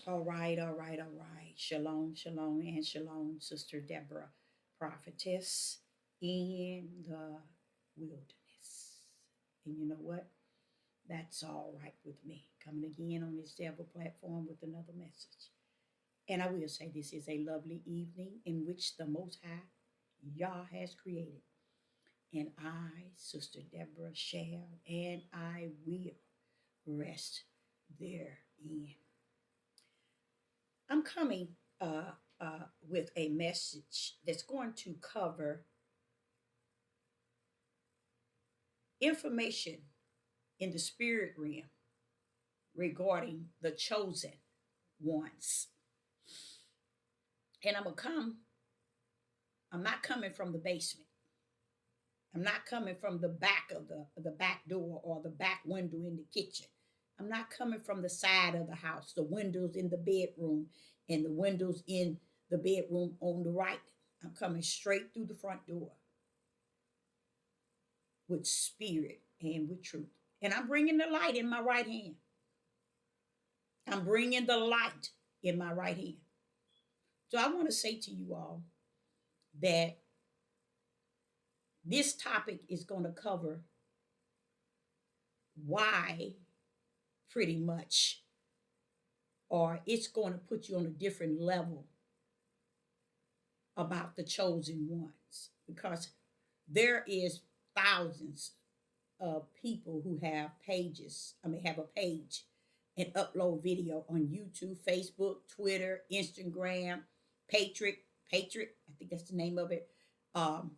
All right, all right, all right. Shalom, shalom, and shalom, Sister Deborah, prophetess in the wilderness. And you know what? That's all right with me. Coming again on this Deborah platform with another message. And I will say this is a lovely evening in which the Most High Yah has created. And I, Sister Deborah, shall and I will rest therein. I'm coming with a message that's going to cover information in the spirit realm regarding the chosen ones. And I'm not coming from the basement. I'm not coming from the back of the back door or the back window in the kitchen. I'm not coming from the side of the house, the windows in the bedroom and the windows in the bedroom on the right. I'm coming straight through the front door with spirit and with truth. And I'm bringing the light in my right hand. I'm bringing the light in my right hand. So I want to say to you all that this topic is going to cover why, pretty much, or it's going to put you on a different level about the chosen ones because there is thousands of people who have pages. I mean, have a page and upload video on YouTube, Facebook, Twitter, Instagram, Patriot. I think that's the name of it. Um,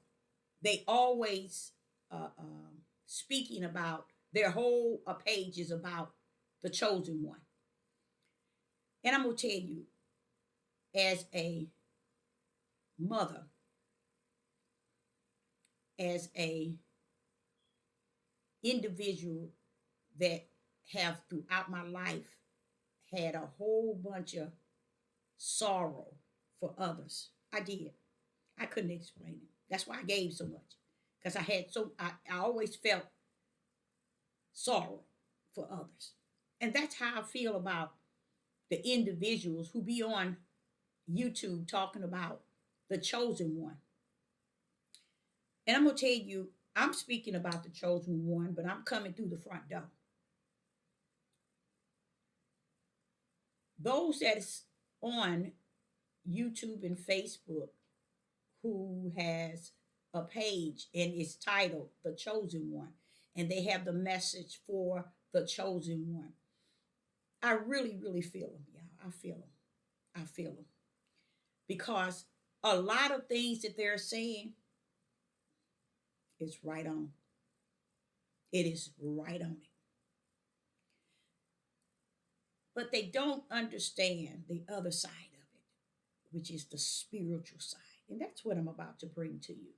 they always speaking about their whole page is about the chosen one. And I'm gonna tell you, as a mother, as a individual that have throughout my life had a whole bunch of sorrow for others. I did. I couldn't explain it. That's why I gave so much. Because I always felt sorrow for others. And that's how I feel about the individuals who be on YouTube talking about the chosen one. And I'm gonna tell you, I'm speaking about the chosen one, but I'm coming through the front door. Those that's on YouTube and Facebook who has a page and it's titled The Chosen One, and they have the message for the chosen one. I really, really feel them, y'all. I feel them. I feel them. Because a lot of things that they're saying is right on. It is right on it. But they don't understand the other side of it, which is the spiritual side. And that's what I'm about to bring to you.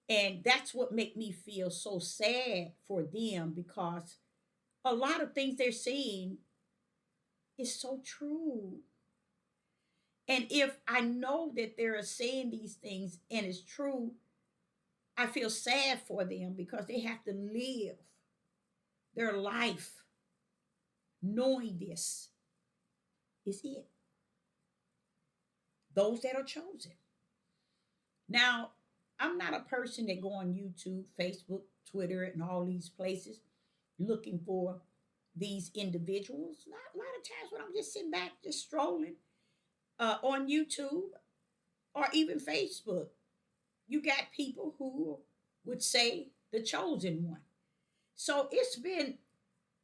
And that's what make me feel so sad for them because a lot of things they're saying is so true. And if I know that they're saying these things and it's true, I feel sad for them because they have to live their life knowing this is it. Those that are chosen. Now, I'm not a person that go on YouTube, Facebook, Twitter, and all these places looking for these individuals. Not a lot of times when I'm just sitting back, just strolling on YouTube or even Facebook, you got people who would say the chosen one. So it's been,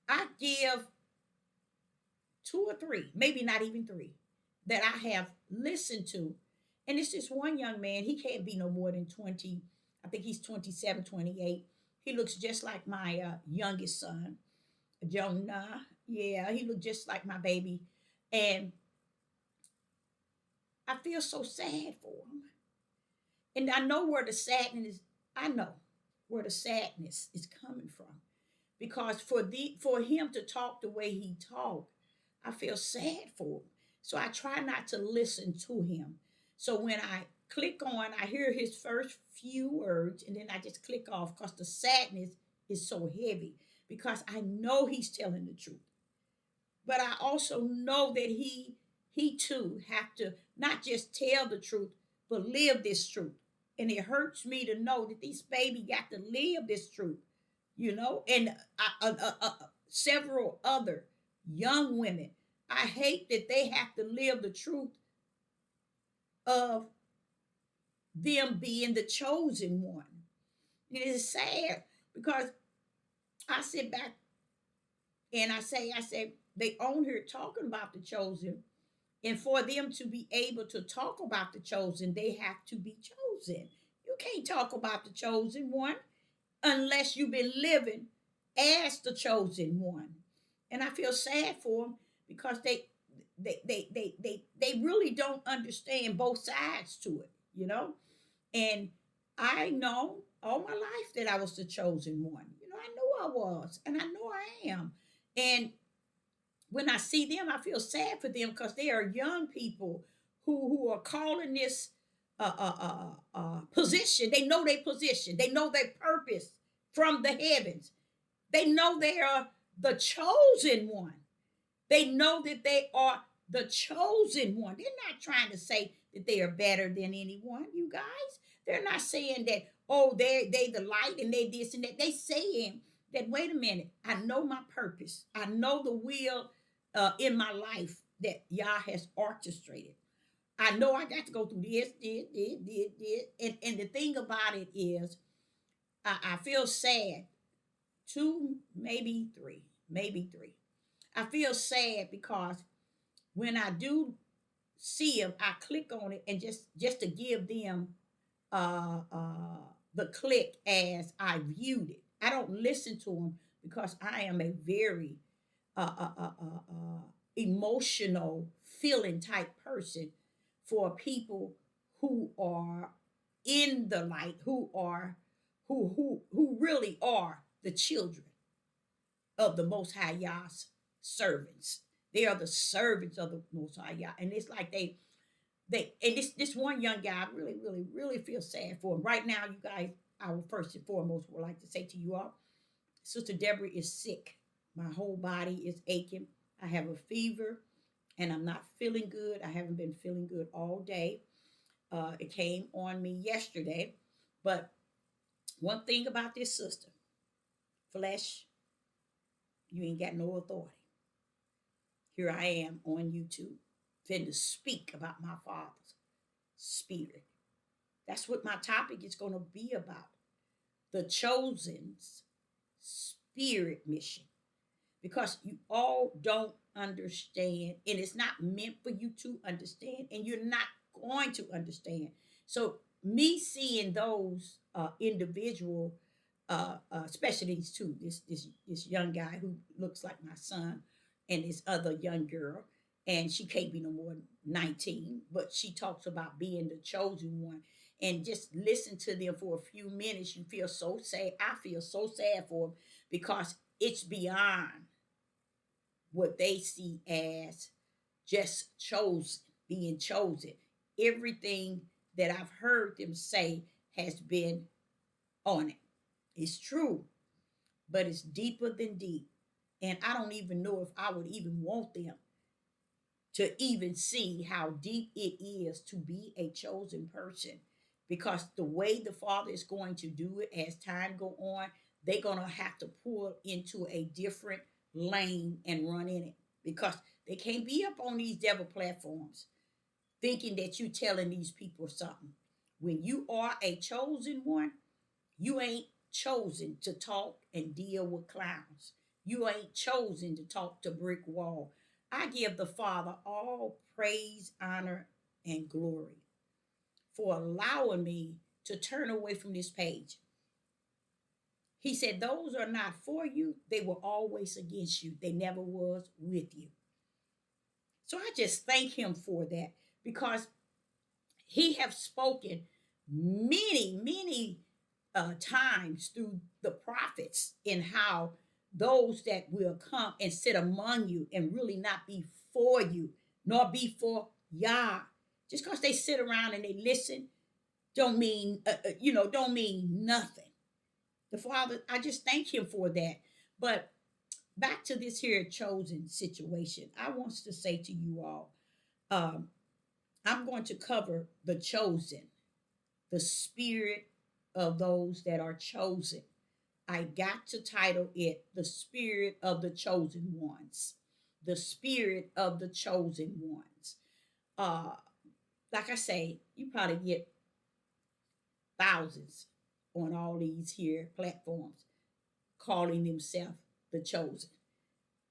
I give two or three, maybe not even three, that I have listened to. And it's this one young man, he can't be no more than 20, I think he's 27, 28. He looks just like my youngest son, Jonah. Yeah, he looked just like my baby. And I feel so sad for him. And I know where the sadness is, I know where the sadness is coming from. Because for him to talk the way he talked, I feel sad for him. So I try not to listen to him. So when I click on, I hear his first few words, and then I just click off because the sadness is so heavy. Because I know he's telling the truth. but I also know that he too have to not just tell the truth, but live this truth. And it hurts me to know that these baby got to live this truth, and several other young women. I hate that they have to live the truth of them being the chosen one. It is sad because I sit back and I say, they on here talking about the chosen. And for them to be able to talk about the chosen, they have to be chosen. You can't talk about the chosen one unless you've been living as the chosen one. And I feel sad for them because they really don't understand both sides to it. And I know all my life that I was the chosen one. I know I was, and I know I am. And when I see them, I feel sad for them because they are young people who are calling this position. They know their position. They know their purpose from the heavens. They know they are the chosen one. They know that they are the chosen one. They're not trying to say that they are better than anyone, you guys. They're not saying that, oh, they the light and they this and that. They saying that, wait a minute, I know my purpose. I know the will in my life that Yah has orchestrated. I know I got to go through this. And the thing about it is, I feel sad. Two, maybe three, maybe three. I feel sad because when I do see them, I click on it and just to give them the click as I viewed it. I don't listen to them because I am a very emotional feeling type person for people who are in the light, who really are the children of the Most High Yah's servants. They are the servants of the Most High Yah, and it's like they and this one young guy, I really, really, really feel sad for him right now. You guys, I will first and foremost would like to say to you all, Sister Deborah is sick. My whole body is aching. I have a fever, and I'm not feeling good. I haven't been feeling good all day. It came on me yesterday, but one thing about this sister, flesh, you ain't got no authority. Here I am on YouTube, finna speak about my Father's Spirit. That's what my topic is going to be about. The chosen's spirit mission. Because you all don't understand, and it's not meant for you to understand, and you're not going to understand. So, me seeing those individual, especially these two, this young guy who looks like my son, and this other young girl, and she can't be no more than 19, but she talks about being the chosen one. And just listen to them for a few minutes, you feel so sad. I feel so sad for them because it's beyond what they see as just chosen, being chosen. Everything that I've heard them say has been on it. It's true, but it's deeper than deep. And I don't even know if I would even want them to even see how deep it is to be a chosen person, because the way the Father is going to do it as time go on, they're going to have to pull into a different lane and run in it, because they can't be up on these devil platforms thinking that you telling these people something. When you are a chosen one, you ain't chosen to talk and deal with clowns. You ain't chosen to talk to brick wall. I give the Father all praise, honor, and glory for allowing me to turn away from this page. He said, those are not for you. They were always against you. They never was with you. So I just thank him for that, because he have spoken many times through the prophets in how those that will come and sit among you and really not be for you, nor be for Yah. Just because they sit around and they listen, don't mean don't mean nothing. The Father, I just thank him for that. But back to this here chosen situation, I want to say to you all, um, I'm going to cover the chosen, the spirit of those that are chosen. I got to title it The Spirit of the Chosen Ones. The Spirit of the Chosen Ones. Uh, like I say, you probably get thousands on all these here platforms calling themselves the chosen.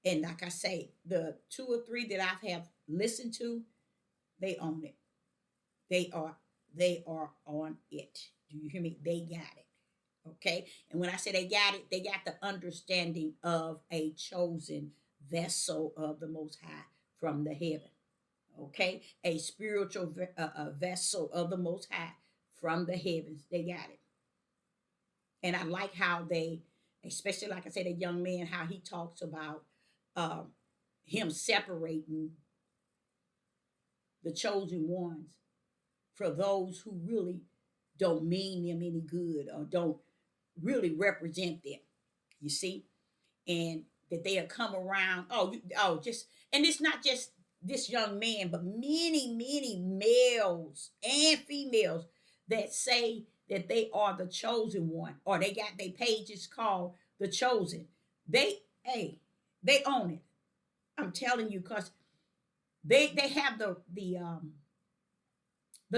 And like I say, the two or three that I have listened to, they own it. They are they are on it. Do you hear me? They got it. Okay. And when I say they got it, they got the understanding of a chosen vessel of the Most High from the heaven. Okay. A spiritual vessel of the Most High from the heavens. They got it. And I like how they, especially like I said, a young man, how he talks about um, him separating the chosen ones for those who really don't mean them any good or don't really represent them. You see, and that they'll come around. Just and it's not just this young man, but many males and females that say that they are the chosen one, or they got their pages called the chosen. They hey, they own it. I'm telling you, because they have the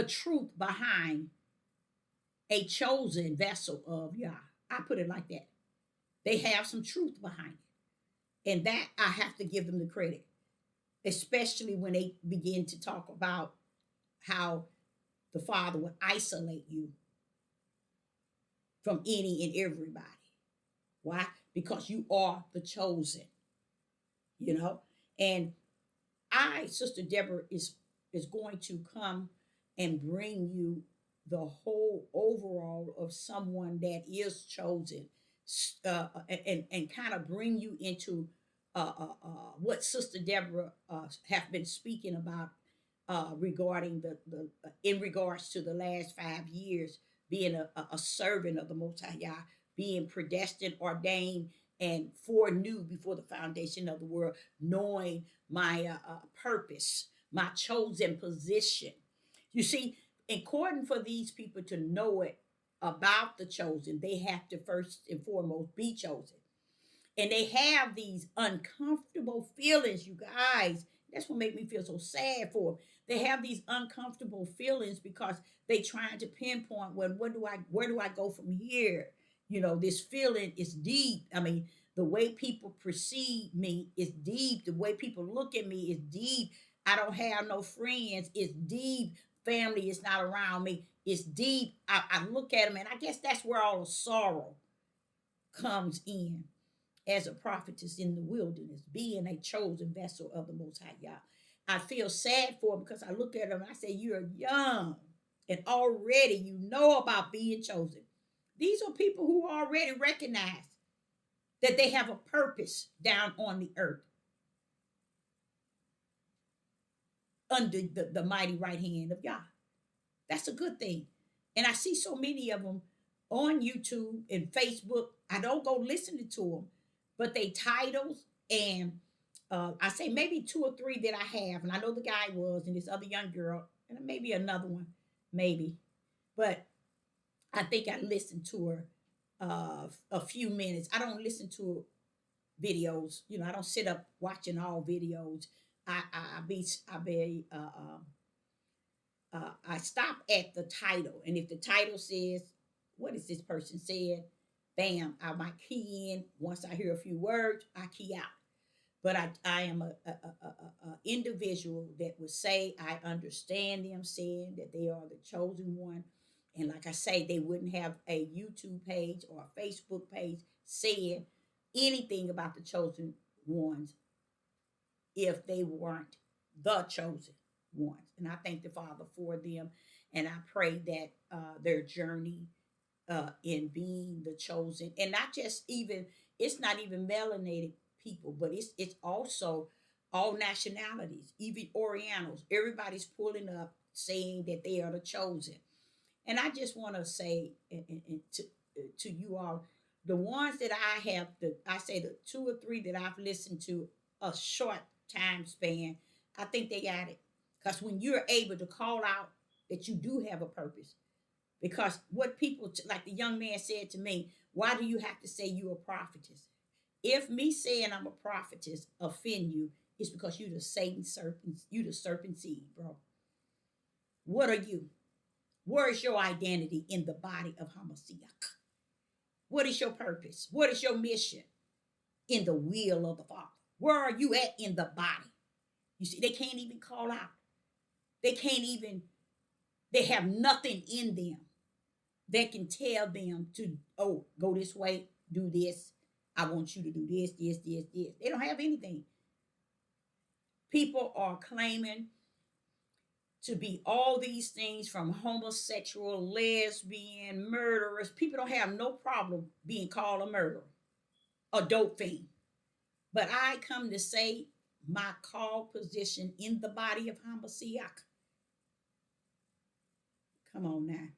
truth behind a chosen vessel of Yah. I put it like that. They have some truth behind it. And that I have to give them the credit, especially when they begin to talk about how the Father would isolate you from any and everybody. Why? Because you are the chosen, you know? And Sister Deborah, is going to come and bring you the whole overall of someone that is chosen, and kind of bring you into what Sister Deborah have been speaking about regarding the in regards to the last 5 years being a servant of the Most High Yah, being predestined, ordained, and foreknew before the foundation of the world, knowing my purpose, my chosen position. You see, important for these people to know it about the chosen, they have to first and foremost be chosen. And they have these uncomfortable feelings, you guys. That's what made me feel so sad for them. They have these uncomfortable feelings because they trying to pinpoint, well, where do I go from here? You know, this feeling is deep. I mean, the way people perceive me is deep. The way people look at me is deep. I don't have no friends. It's deep. Family is not around me. It's deep. I look at them, and I guess that's where all the sorrow comes in as a prophetess in the wilderness, being a chosen vessel of the Most High Yah. I feel sad for them because I look at them and I say, you're young and already you know about being chosen. These are people who already recognize that they have a purpose down on the earth under the mighty right hand of Yah. That's a good thing. And I see so many of them on YouTube and Facebook. I don't go listening to them, but they titles and I say maybe two or three that I have, and I know the guy was, and this other young girl, and maybe another one, maybe, but I think I listened to her a few minutes. I don't listen to videos, I don't sit up watching all videos. I stop at the title, and if the title says, "What is this person said?" Bam, I might key in. Once I hear a few words, I key out. But I am a individual that would say I understand them saying that they are the chosen one, and like I say, they wouldn't have a YouTube page or a Facebook page saying anything about the chosen ones if they weren't the chosen ones. And I thank the Father for them. And I pray that their journey in being the chosen, and not just even, it's not even melanated people, but it's also all nationalities, even Orientals. Everybody's pulling up saying that they are the chosen. And I just want to say to you all, the ones that I say the two or three that I've listened to a short time span, I think they got it. Because when you're able to call out that you do have a purpose, because what people, like the young man said to me, why do you have to say you're a prophetess? If me saying I'm a prophetess offend you, it's because you the Satan serpent, you the serpent seed, bro. What are you? Where is your identity in the body of Hamashiach? What is your purpose? What is your mission in the will of the Father? Where are you at in the body? You see, they can't even call out. They can't even, they have nothing in them that can tell them to, oh, go this way, do this. I want you to do this, this, this, this. They don't have anything. People are claiming to be all these things from homosexual, lesbian, murderers. People don't have no problem being called a murderer, a dope fiend. But I come to say my call position in the body of Hamashiach. Come on now.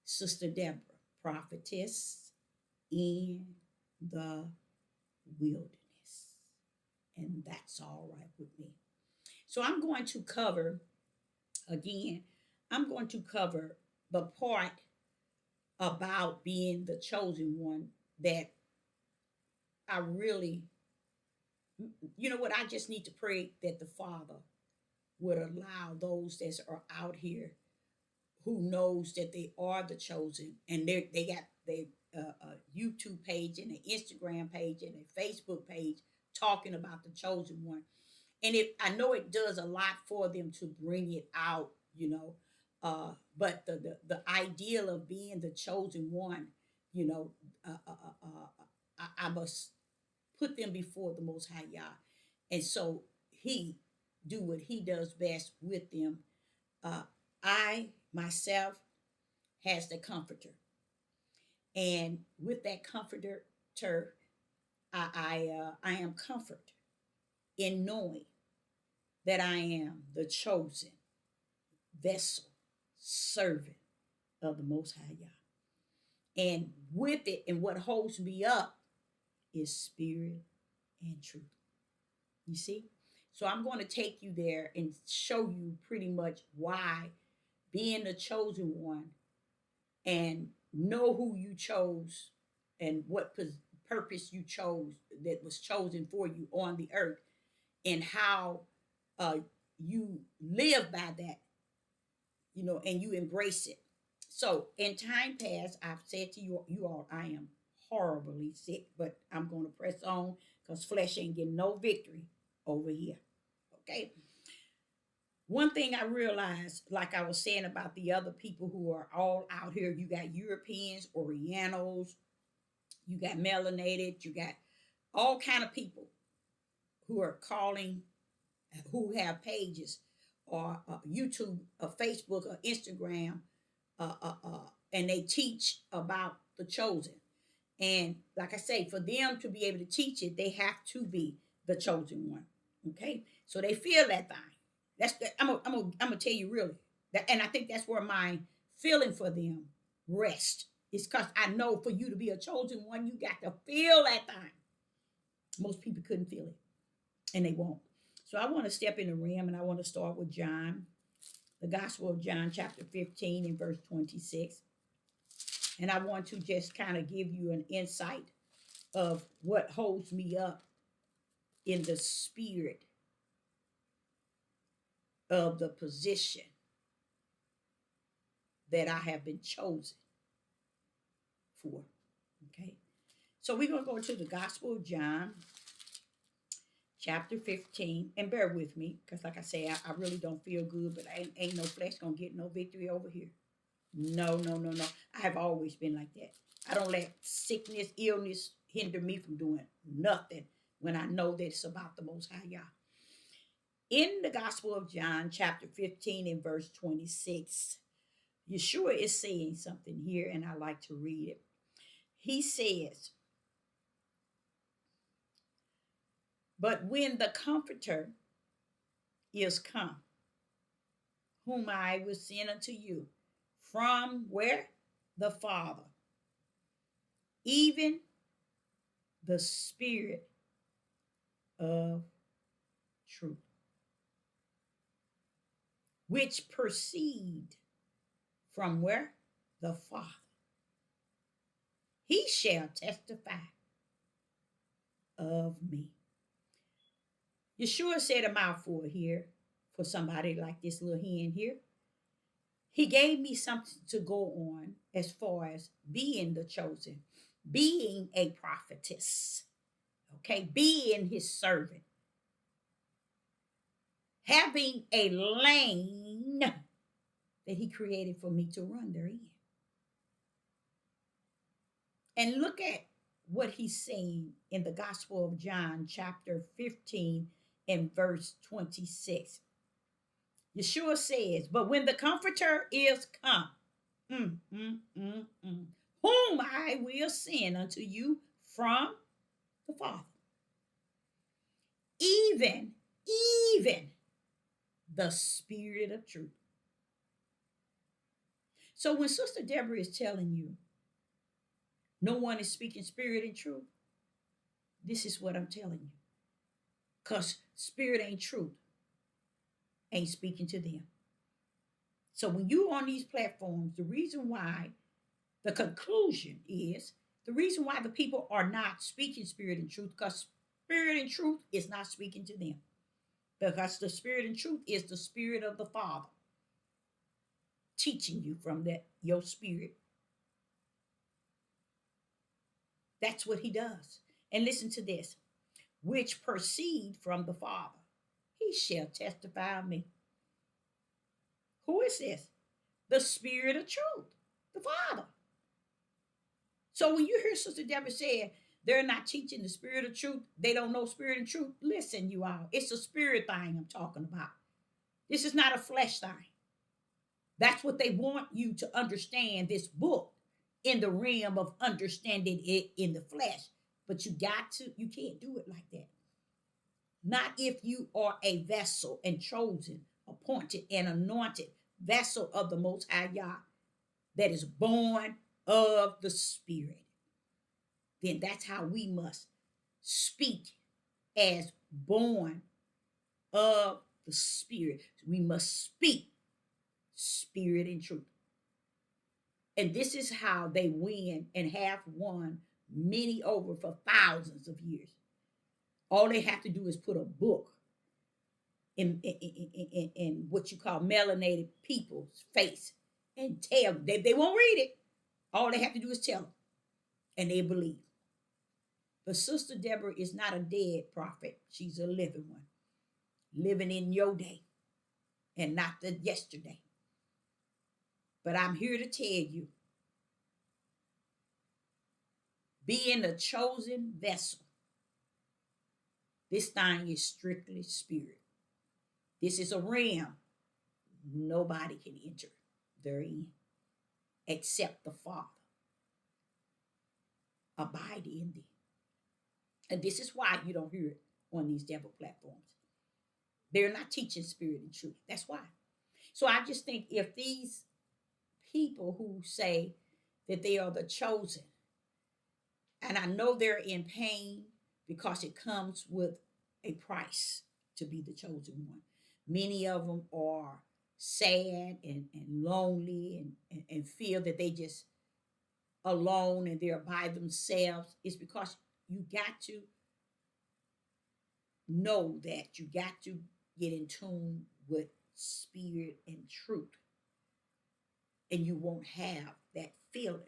Sister Deborah, prophetess in the wilderness. And that's all right with me. So I'm going to cover, again, I'm going to cover the part about being the chosen one that I really, you know what, I just need to pray that the Father would allow those that are out here who knows that they are the chosen, and they got their YouTube page and an Instagram page and a Facebook page talking about the chosen one. And I know it does a lot for them to bring it out, but the ideal of being the chosen one, you know, I must put them before the Most High Yah, and so He do what He does best with them. Uh, I myself has the Comforter, and with that Comforter, I am comforted in knowing that I am the chosen vessel, servant of the Most High Yah. And with it, and what holds me up is spirit and truth. You see? So I'm going to take you there and show you pretty much why being the chosen one and know who you chose and what purpose you chose that was chosen for you on the earth, and how uh, you live by that, and you embrace it. So in time past, I've said to you all, I am horribly sick, but I'm going to press on because flesh ain't getting no victory over here. Okay. One thing I realized, like I was saying about the other people who are all out here, you got Europeans, Orientals, you got melanated, you got all kind of people who are calling, who have pages or YouTube or Facebook or Instagram, and they teach about the chosen. And like I say, for them to be able to teach it, they have to be the chosen one. Okay, so they feel that thing. I'm gonna tell you really that, and I think that's where my feeling for them rest. It's because I know for you to be a chosen one, you got to feel that thing. Most people couldn't feel it, and they won't. So I want to step in the rim, and I want to start with John, the Gospel of John, chapter 15, and verse 26. And I want to just kind of give you an insight of what holds me up in the spirit of the position that I have been chosen for. Okay. So we're going to go to the Gospel of John, chapter 15. And bear with me, because like I say, I really don't feel good, but ain't no flesh going to get no victory over here. No, no, no, no. I have always been like that. I don't let sickness, illness hinder me from doing nothing when I know that it's about the Most High Yah. In the Gospel of John, chapter 15 and verse 26, Yeshua is saying something here, and I like to read it. He says, but when the Comforter is come, whom I will send unto you, from where? The Father. even the spirit of truth, which proceed from where? The Father. He shall testify of me. Yeshua said a mouthful here for somebody like this little hen here. He gave me something to go on as far as being the chosen, being a prophetess, okay, being his servant, having a lane that he created for me to run therein. And look at what he's saying in the Gospel of John, chapter 15 and verse 26. Yeshua says, but when the Comforter is come, whom I will send unto you from the Father, even the Spirit of truth. So when Sister Deborah is telling you, no one is speaking spirit and truth, this is what I'm telling you. Because spirit ain't truth, ain't speaking to them. So when you're on these platforms, the reason why, the conclusion is, the reason why the people are not speaking spirit and truth, because spirit and truth is not speaking to them. Because the spirit and truth is the spirit of the Father teaching you from that, your spirit. That's what he does. And listen to this, which proceed from the Father. He shall testify of me. Who is this? The Spirit of truth, the Father. So when you hear Sister Deborah say they're not teaching the spirit of truth, they don't know spirit and truth, listen, you all, it's a spirit thing I'm talking about. This is not a flesh thing. That's what they want you to understand this book in the realm of understanding it in the flesh. But you can't do it like that. Not if you are a vessel and chosen, appointed, and anointed vessel of the Most High Yah that is born of the Spirit. Then that's how we must speak as born of the Spirit. We must speak spirit and truth. And this is how they win and have won many over for thousands of years. All they have to do is put a book in what you call melanated people's face and tell them. They won't read it. All they have to do is tell them, and they believe. But Sister Deborah is not a dead prophet. She's a living one, living in your day and not the yesterday. But I'm here to tell you, being a chosen vessel, this thing is strictly spirit. This is a realm nobody can enter therein except the Father. Abide in thee. And this is why you don't hear it on these devil platforms. They're not teaching spirit and truth. That's why. So I just think if these people who say that they are the chosen, and I know they're in pain because it comes with a price to be the chosen one. Many of them are sad and lonely and feel that they just alone and they're by themselves. It's because you got to know that you got to get in tune with spirit and truth, and you won't have that feeling.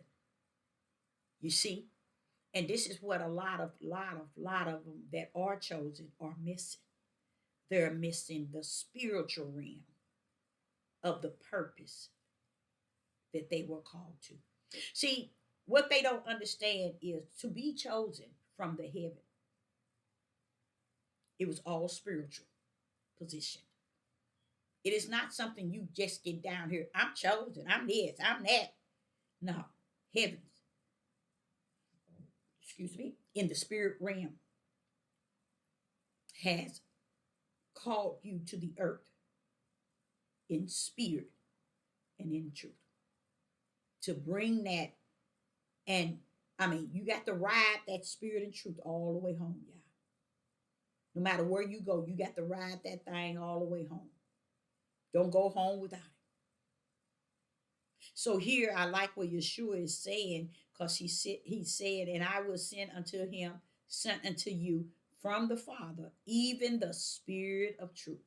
You see, and this is what a lot of them that are chosen are missing. They're missing the spiritual realm of the purpose that they were called to. See, what they don't understand is to be chosen from the heaven. It was all spiritual position. It is not something you just get down here. I'm chosen. I'm this. I'm that. No, heavens. Excuse me. In the spirit realm has called you to the earth in spirit and in truth to bring that and I mean, you got to ride that spirit and truth all the way home, y'all. No matter where you go, you got to ride that thing all the way home. Don't go home without it. So here I like what Yeshua is saying, because he said, and I will sent unto you from the Father, even the Spirit of truth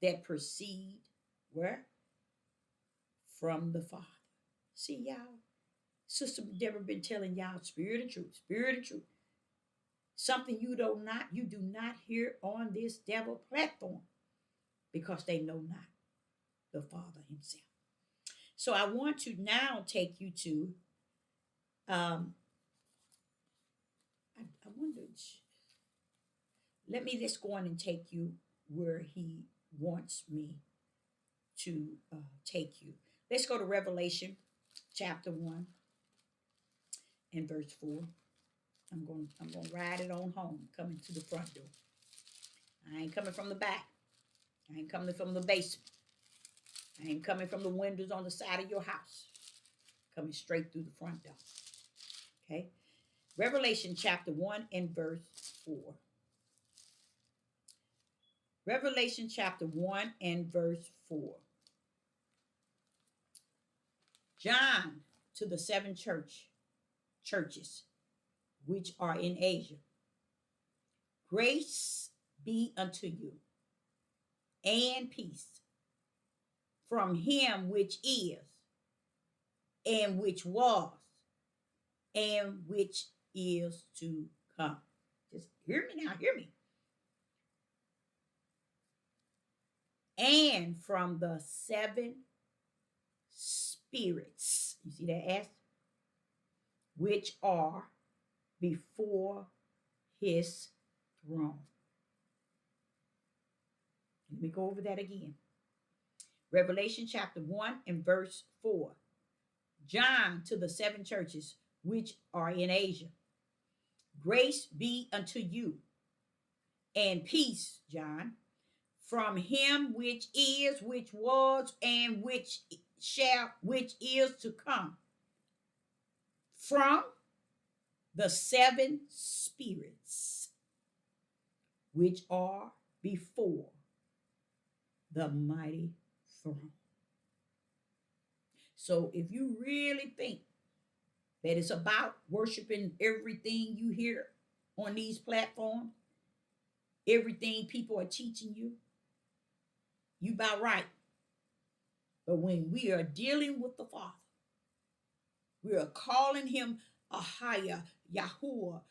that proceed where? From the Father. See, y'all, Sister Deborah been telling y'all spirit and truth, spirit and truth. Something you do not hear on this devil platform, because they know not the Father himself. So I want to now take you to um I wonder, let me just go on and take you where he wants me to take you. Let's go to Revelation chapter 1 and verse 4. I'm gonna ride it on home, coming to the front door. I ain't coming from the back. I ain't coming from the basement. I ain't coming from the windows on the side of your house. Coming straight through the front door. Okay? Revelation chapter 1 and verse 4. Revelation chapter 1 and verse 4. John, to the seven churches which are in Asia. Grace be unto you, and peace from him which is, and which was, and which is to come. Just hear me now, hear me. And from the seven spirits, you see that S? Which are before his throne. Let me go over that again. Revelation chapter 1 and verse 4. John, to the seven churches which are in Asia. Grace be unto you, and peace, John, from him which is, which was, and which is to come, from the seven spirits which are before the mighty throne. So if you really think that it's about worshiping everything you hear on these platforms, everything people are teaching you, you about right. But when we are dealing with the Father, we are calling him Ahaya, Yahuwah,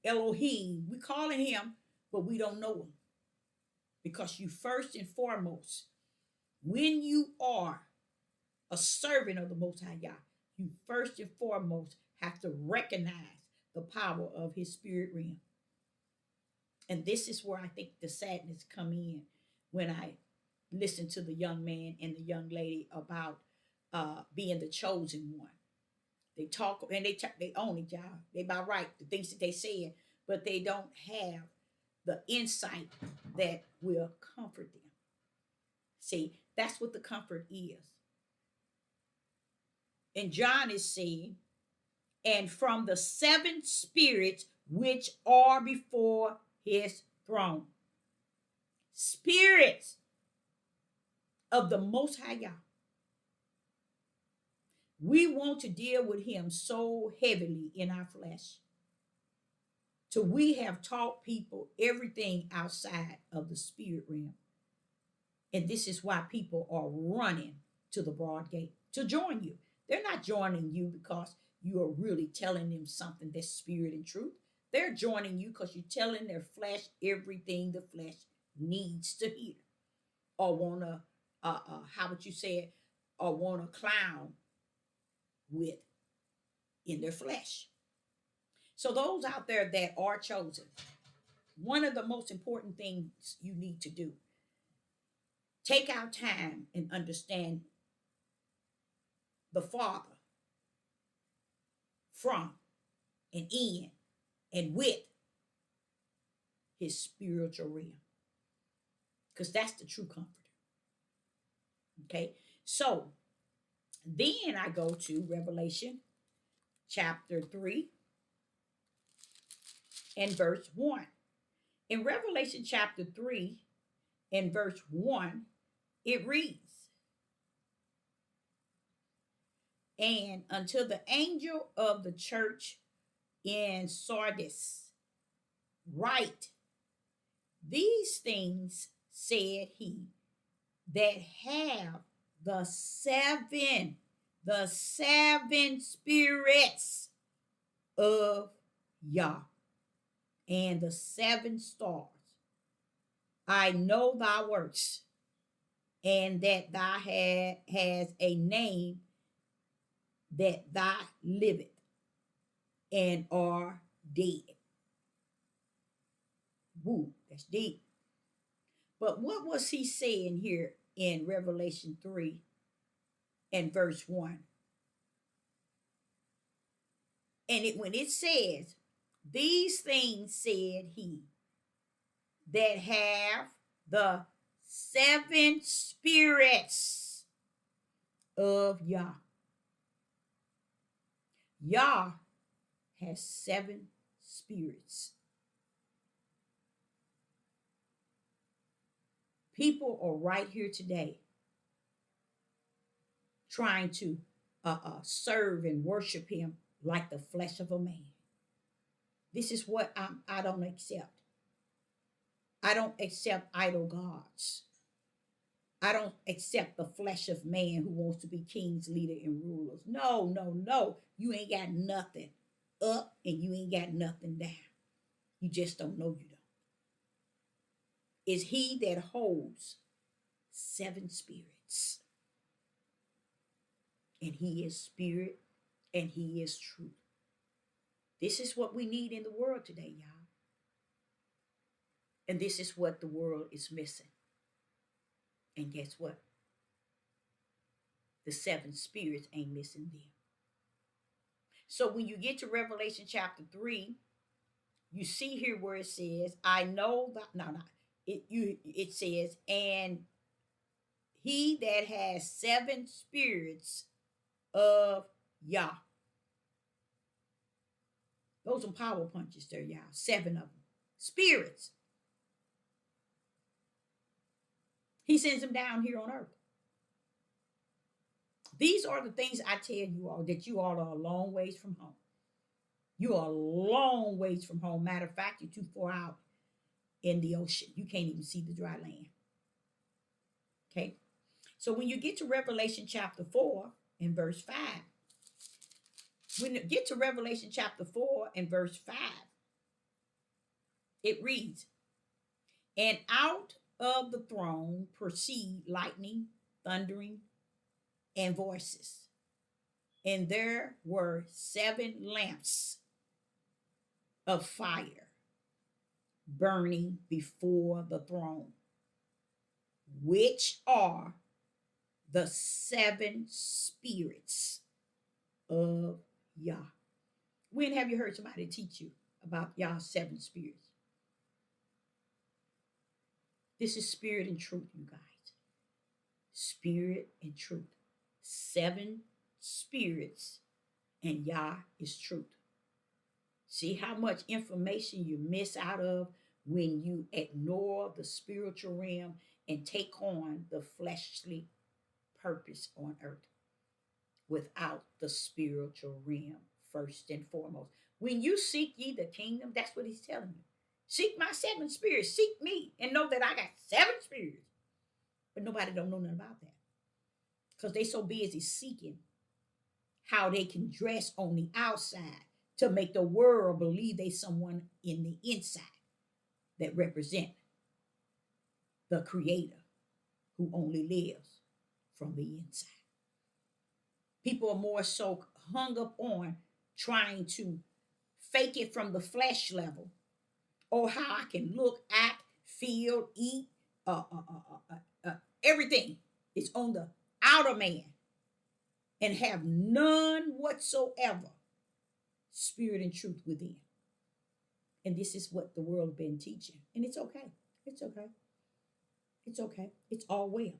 Elohim. We calling him, but we don't know him. Because you first and foremost, when you are a servant of the Most High Yah, you first and foremost have to recognize the power of his spirit realm. And this is where I think the sadness come in when I listen to the young man and the young lady about being the chosen one. They talk and they own it, y'all. They about right, the things that they said, but they don't have the insight that will comfort them. See, that's what the comfort is. And John is saying, and from the seven spirits which are before his throne. Spirits of the Most High Yah. We want to deal with him so heavily in our flesh. So we have taught people everything outside of the spirit realm. And this is why people are running to the broad gate to join you. They're not joining you because you are really telling them something that's spirit and truth. They're joining you because you're telling their flesh everything the flesh needs to hear, or want to, how would you say it, or want to clown with in their flesh. So those out there that are chosen, one of the most important things you need to do, take out time and understand the Father from and in and with his spiritual realm, because that's the true comforter. Okay, so Then I go to Revelation chapter 3 and verse 1. In Revelation chapter 3 and verse 1, it reads, and unto the angel of the church in Sardis, write, these things said he that have the seven spirits of Yah and the seven stars. I know thy works, and that thou has a name, that thou liveth and are dead. Woo, that's deep. But what was he saying here in Revelation 3 and verse 1? And when it says, these things said he that have the seven spirits of Yah. Yah has seven spirits. People are right here today trying to serve and worship him like the flesh of a man. This is what I don't accept. I don't accept idol gods. I don't accept the flesh of man who wants to be kings, leader, and rulers. No, no, no. You ain't got nothing up and you ain't got nothing down. You just don't know you don't. Is he that holds seven spirits. And he is spirit and he is truth. This is what we need in the world today, y'all. And this is what the world is missing. And guess what? The seven spirits ain't missing them. So when you get to Revelation chapter 3, you see here where it says, I know that, no, it says, and he that has seven spirits of Yah. Those are power punches there, y'all. 7 of them. Spirits. He sends them down here on earth. These are the things I tell you all, that you all are a long ways from home. You are a long ways from home. Matter of fact, you're too far out in the ocean. You can't even see the dry land. Okay? So when you get to Revelation chapter 4 and verse 5, when you get to Revelation chapter 4 and verse 5, it reads, and out of the throne proceed lightning, thundering, and voices. And there were 7 lamps of fire burning before the throne, which are the 7 spirits of Yah. When have you heard somebody teach you about Yah's 7 spirits? This is spirit and truth, you guys. Spirit and truth. 7 spirits, and Yah is truth. See how much information you miss out of when you ignore the spiritual realm and take on the fleshly purpose on earth without the spiritual realm first and foremost. When you seek ye the kingdom, that's what he's telling you. Seek my 7 spirits. Seek me and know that I got 7 spirits. But nobody don't know nothing about that because they so busy seeking how they can dress on the outside to make the world believe they someone in the inside that represent the creator who only lives from the inside. People are more so hung up on trying to fake it from the flesh level, or how I can look, act, feel, eat, everything is on the outer man, and have none whatsoever spirit and truth within. And this is what the world has been teaching. And it's okay. It's okay. It's okay. It's all well.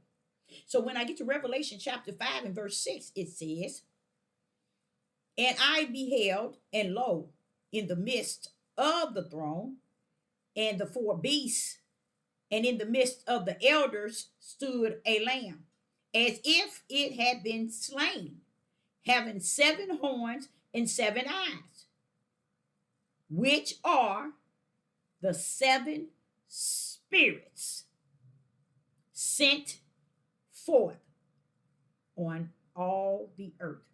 So when I get to Revelation chapter 5 and verse 6, it says, and I beheld, and lo, in the midst of the throne and the four beasts, and in the midst of the elders stood a lamb, as if it had been slain, having 7 horns and 7 eyes, which are the 7 spirits sent forth on all the earth.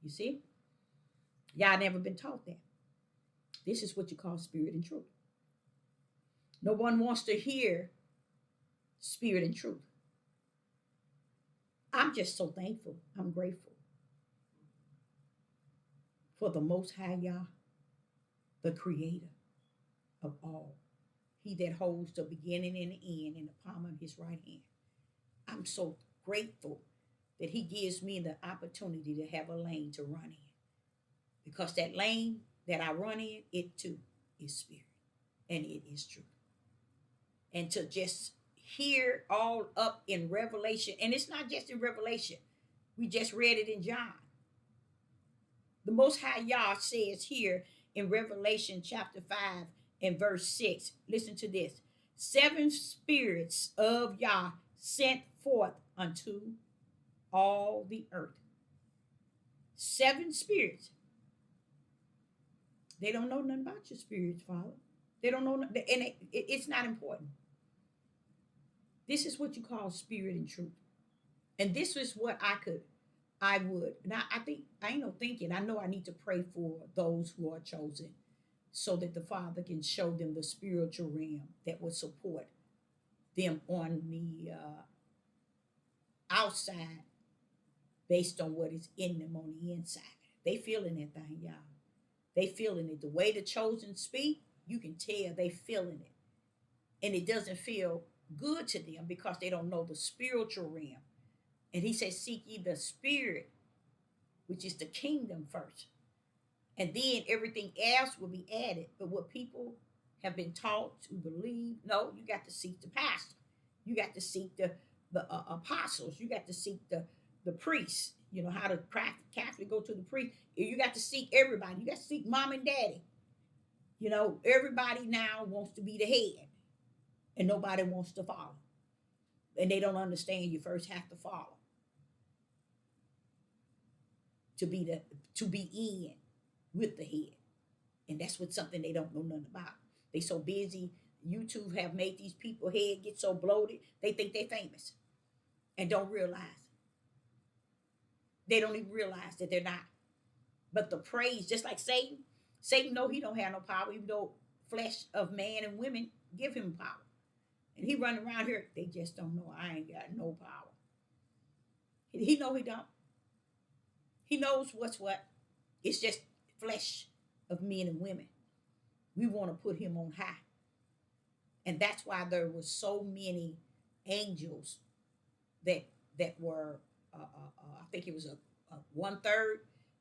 You see? Y'all never been taught that. This is what you call spirit and truth. No one wants to hear spirit and truth. I'm just so thankful. I'm grateful for the Most High Yah, the Creator of all. He that holds the beginning and the end in the palm of his right hand. I'm so grateful that he gives me the opportunity to have a lane to run in. Because that lane that I run in, it too is spirit and it is truth. And to just hear all up in Revelation, and it's not just in Revelation, we just read it in John. The Most High Yah says here in Revelation chapter 5 and verse 6, listen to this: 7 spirits of Yah sent forth unto all the earth. 7 spirits. They don't know nothing about your spirits, Father. They don't know, and it's not important. This is what you call spirit and truth. And this is what I would. Now, I think, I ain't no thinking. I know I need to pray for those who are chosen so that the Father can show them the spiritual realm that will support them on the outside based on what is in them on the inside. They feeling that thing, y'all. They feeling it. The way the chosen speak, you can tell they feeling it. And it doesn't feel good to them because they don't know the spiritual realm. And he says, seek ye the spirit, which is the kingdom first. And then everything else will be added. But what people have been taught to believe, no, you got to seek the pastor. You got to seek the apostles. You got to seek the priests. You know how the Catholic go to the priest. You got to seek everybody. You got to seek mom and daddy. You know, everybody now wants to be the head. And nobody wants to follow. And they don't understand you first have to follow. To be in with the head. And that's what something they don't know nothing about. They so busy. YouTube have made these people head get so bloated, they think they're famous. And don't realize. They don't even realize that they're not. But the praise, just like Satan know he don't have no power, even though flesh of man and women give him power. And he running around here, they just don't know. I ain't got no power. He know he don't. He knows what's what. It's just flesh of men and women. We want to put him on high. And that's why there were so many angels that were, I think it was a 1/3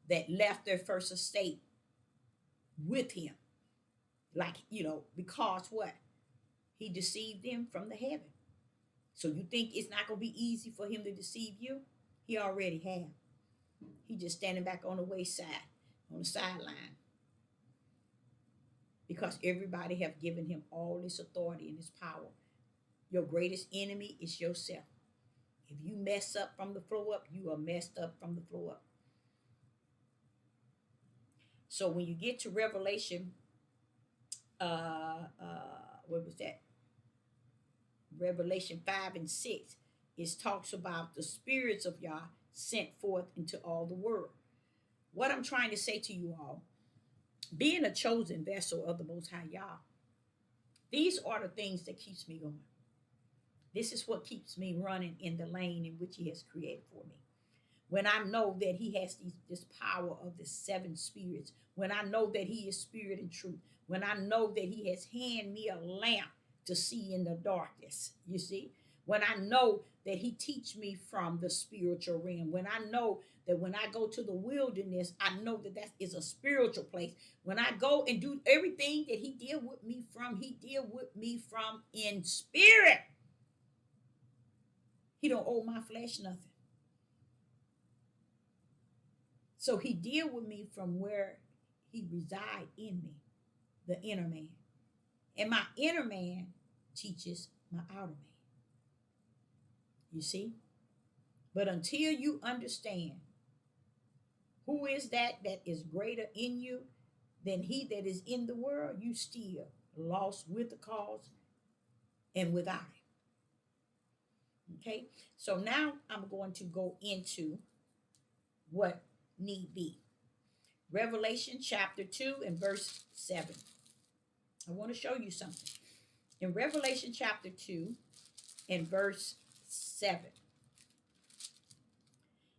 that left their first estate with him. Like, because what? He deceived them from the heaven. So you think it's not going to be easy for him to deceive you? He already have. He just standing back on the wayside, on the sideline. Because everybody have given him all this authority and this power. Your greatest enemy is yourself. If you mess up from the floor up, you are messed up from the floor up. So when you get to Revelation, what was that? Revelation 5 and 6, it talks about the spirits of Yah sent forth into all the world. What I'm trying to say to you all, being a chosen vessel of the Most High Yah, these are the things that keeps me going. This is what keeps me running in the lane in which he has created for me. When I know that he has this power of the 7 spirits, when I know that he is spirit and truth, when I know that he has handed me a lamp to see in the darkness, you see, when I know that he teach me from the spiritual realm, when I know that when I go to the wilderness, I know that is a spiritual place. When I go and do everything that he deal with me from in spirit. He don't owe my flesh nothing. So he deal with me from where he reside in me, the inner man. And my inner man teaches my outer man. You see? But until you understand who is that is greater in you than he that is in the world, you still lost with the cause and without it. Okay? So now I'm going to go into what need be. Revelation chapter 2 and verse 7. I want to show you something. In Revelation chapter 2 and verse 7.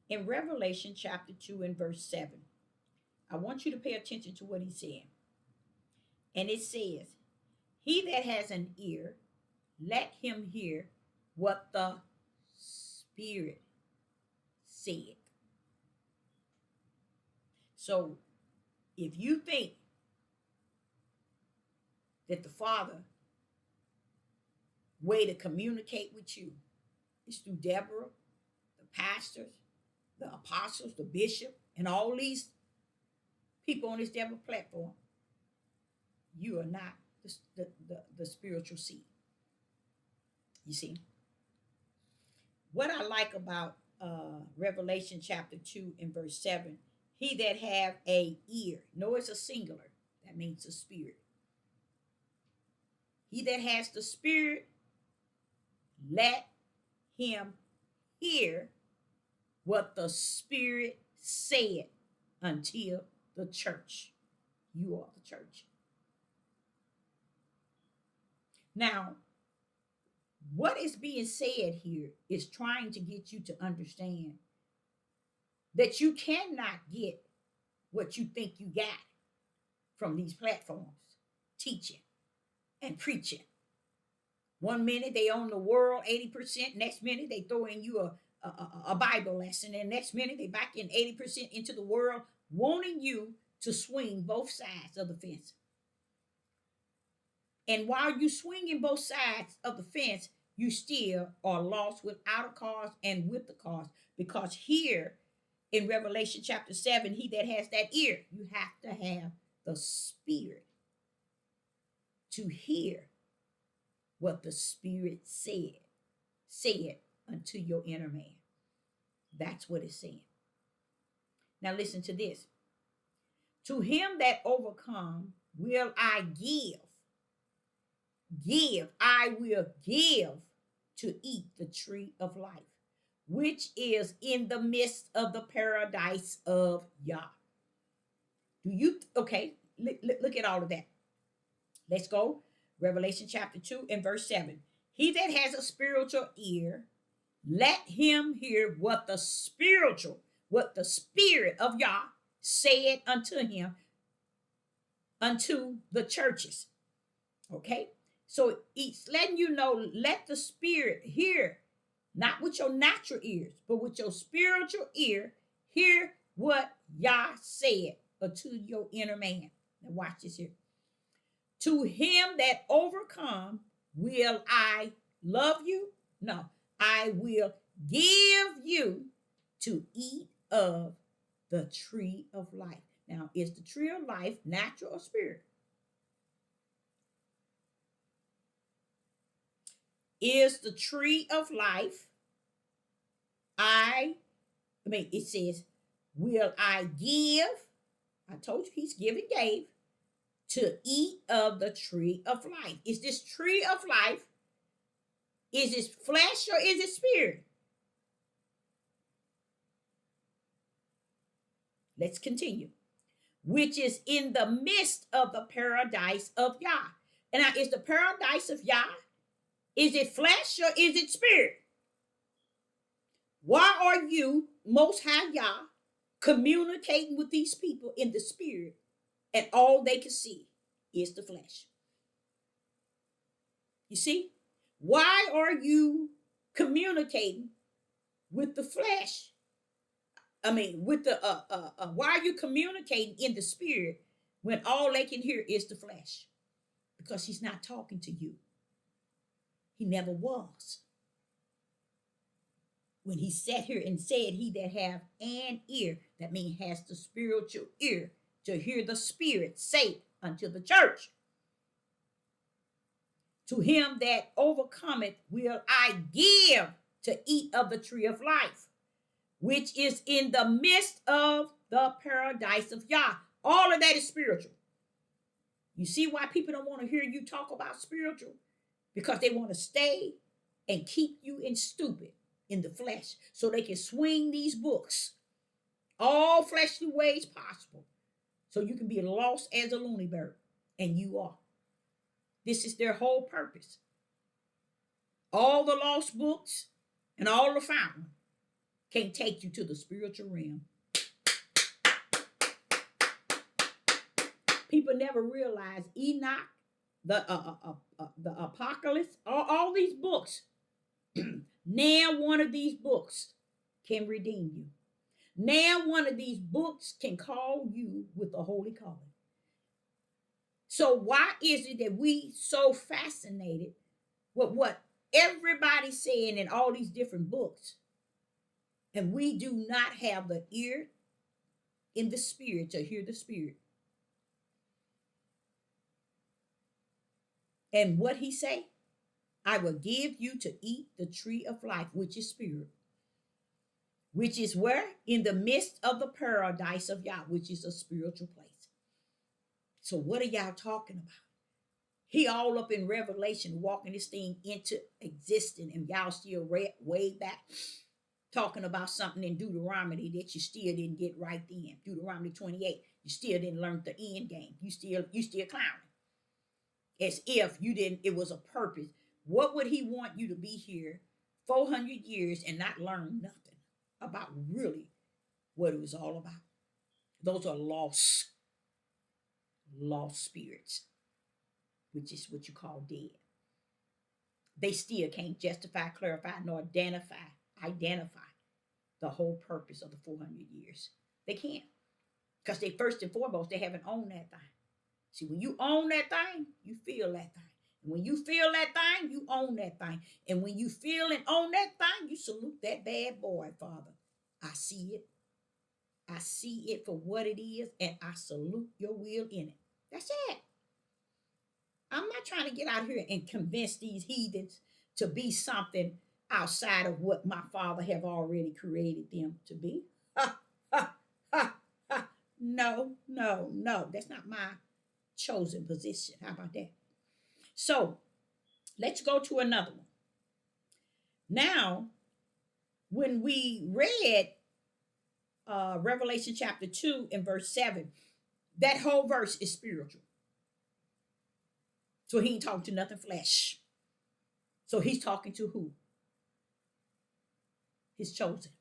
In Revelation chapter 2 and verse 7, I want you to pay attention to what he's saying. And it says, he that has an ear, let him hear what the Spirit said. So if you think that the Father way to communicate with you is through Deborah, the pastors, the apostles, the bishop, and all these people on this devil platform, you are not the spiritual seed. You see? What I like about Revelation chapter 2 and verse 7, he that have a ear, no, it's a singular, that means a spirit. He that has the Spirit, let him hear what the Spirit said until the church. You are the church. Now, what is being said here is trying to get you to understand that you cannot get what you think you got from these platforms, teaching and preaching. One minute they own the world 80%, next minute they throw in you a Bible lesson, and next minute they back in 80% into the world, wanting you to swing both sides of the fence. And while you swinging both sides of the fence, you still are lost without a cause and with the cause. Because here in Revelation chapter 7, he that has that ear, you have to have the Spirit to hear what the Spirit said unto your inner man. That's what it's saying. Now listen to this. To him that overcome will I give, I will give to eat the tree of life, which is in the midst of the paradise of Yah. Okay, look at all of that. Let's go. Revelation chapter 2 and verse 7. He that has a spiritual ear, let him hear what the Spirit of Yah said unto him, unto the churches. Okay? So it's letting you know, let the Spirit hear, not with your natural ears, but with your spiritual ear, hear what Yah said unto your inner man. Now watch this here. To him that overcome will I love you? No, I will give you to eat of the tree of life. Now, is the tree of life natural or spirit? Is the tree of life, it says, will I give? I told you he's giving, gave, to eat of the tree of life. Is this tree of life, is it flesh or is it spirit? Let's continue. Which is in the midst of the paradise of Yah. And now, is the paradise of Yah, is it flesh or is it spirit? Why are you, Most High Yah, communicating with these people in the spirit, and all they can see is the flesh? You see? Why are you communicating with the flesh? Why are you communicating in the spirit when all they can hear is the flesh? Because he's not talking to you. He never was. when he sat here and said, he that have an ear, that means has the spiritual ear to hear the Spirit say unto the church. To him that overcometh will I give to eat of the tree of life, which is in the midst of the paradise of Yah. All of that is spiritual. You see why people don't want to hear you talk about spiritual? Because they want to stay and keep you in stupid in the flesh so they can swing these books all fleshly ways possible so you can be lost as a loony bird, and you are. This is their whole purpose. All the lost books and all the found can't take you to the spiritual realm. People never realize Enoch, the Apocalypse, all these books. Now one of these books can redeem you. Now one of these books can call you with a holy calling. So why is it that we so fascinated with what everybody's saying in all these different books, and we do not have the ear in the spirit to hear the Spirit? And what he say? I will give you to eat the tree of life, which is spirit, which is where? In the midst of the paradise of Yah, which is a spiritual place. So what are y'all talking about? He all up in Revelation, walking this thing into existence, and y'all still way back talking about something in Deuteronomy that you still didn't get right then. Deuteronomy 28, you still didn't learn the end game. You still clowning. As if you didn't, it was a purpose. What would he want you to be here 400 years and not learn nothing about really what it was all about? Those are lost spirits, which is what you call dead. They still can't justify, clarify, nor identify the whole purpose of the 400 years. They can't. Because they first and foremost, they haven't owned that thing. See, when you own that thing, you feel that thing. And when you feel that thing, you own that thing. And when you feel and own that thing, you salute that bad boy, Father. I see it. I see it for what it is, and I salute your will in it. That's it. I'm not trying to get out here and convince these heathens to be something outside of what my Father have already created them to be. Ha, ha, ha, ha. No. That's not my chosen position. How about that? So let's go to another one. Now, when we read Revelation chapter 2 and verse 7, that whole verse is spiritual. So he ain't talking to nothing flesh. So he's talking to who? His chosen,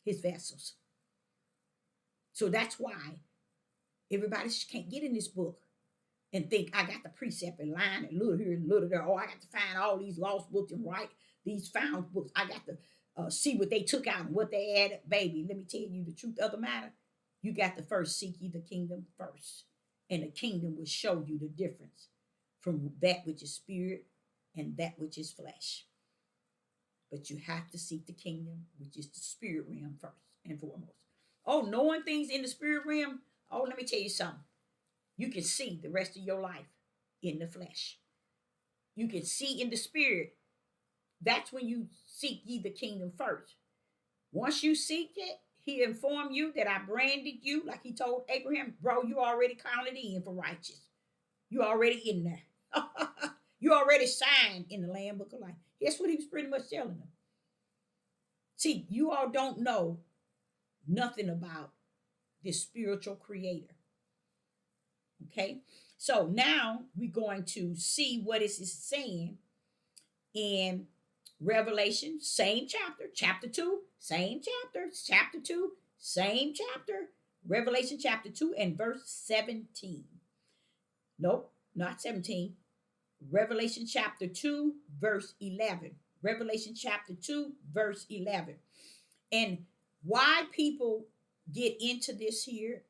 his vessels. So that's why everybody can't get in this book and think I got the precept and line and little here and little there. Oh, I got to find all these lost books and write these found books. I got to see what they took out and what they added. Baby, let me tell you the truth of the matter. You got to first seek ye the kingdom first. And the kingdom will show you the difference from that which is spirit and that which is flesh. But you have to seek the kingdom, which is the spirit realm first and foremost. Oh, knowing things in the spirit realm. Oh, let me tell you something. You can see the rest of your life in the flesh. You can see in the spirit. That's when you seek ye the kingdom first. Once you seek it, he informed you that I branded you, like he told Abraham, bro, you already counted in for righteous. You already in there. You already signed in the Lamb Book of Life. That's what he was pretty much telling them. See, you all don't know nothing about this spiritual creator. Okay? So now we're going to see what is saying in Revelation, same chapter, chapter 2, same chapter, chapter 2, same chapter, Revelation chapter 2 and verse 17. Nope, not 17. Revelation chapter 2, verse 11. Revelation chapter 2, verse 11. And why people get into this here,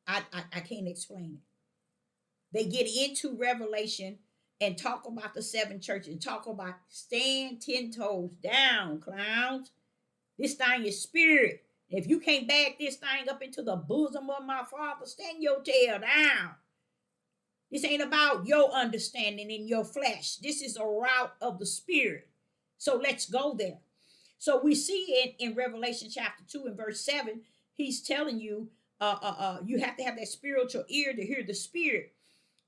I can't explain it. They get into Revelation and talk about the seven churches and talk about stand 10 toes down, clowns. This thing is spirit. If you can't back this thing up into the bosom of my Father, stand your tail down. This ain't about your understanding in your flesh. This is a route of the spirit. So let's go there. So we see in Revelation chapter 2 and verse 7, he's telling you, you have to have that spiritual ear to hear the spirit.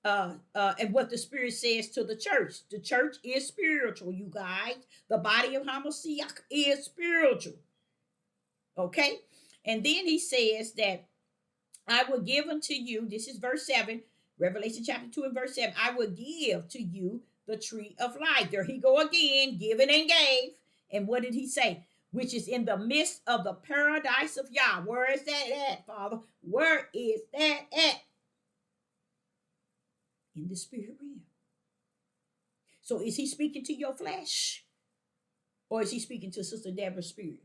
And what the spirit says to the church. The church is spiritual, you guys. The body of Hamashiach is spiritual. Okay? And then he says that I will give unto you, this is verse 7, Revelation chapter 2 and verse 7, I will give to you the tree of life. There he go again, given and gave. And what did he say? Which is in the midst of the paradise of Yah. Where is that at, Father? Where is that at? In the spirit realm. So is he speaking to your flesh? Or is he speaking to Sister Deborah's spirit?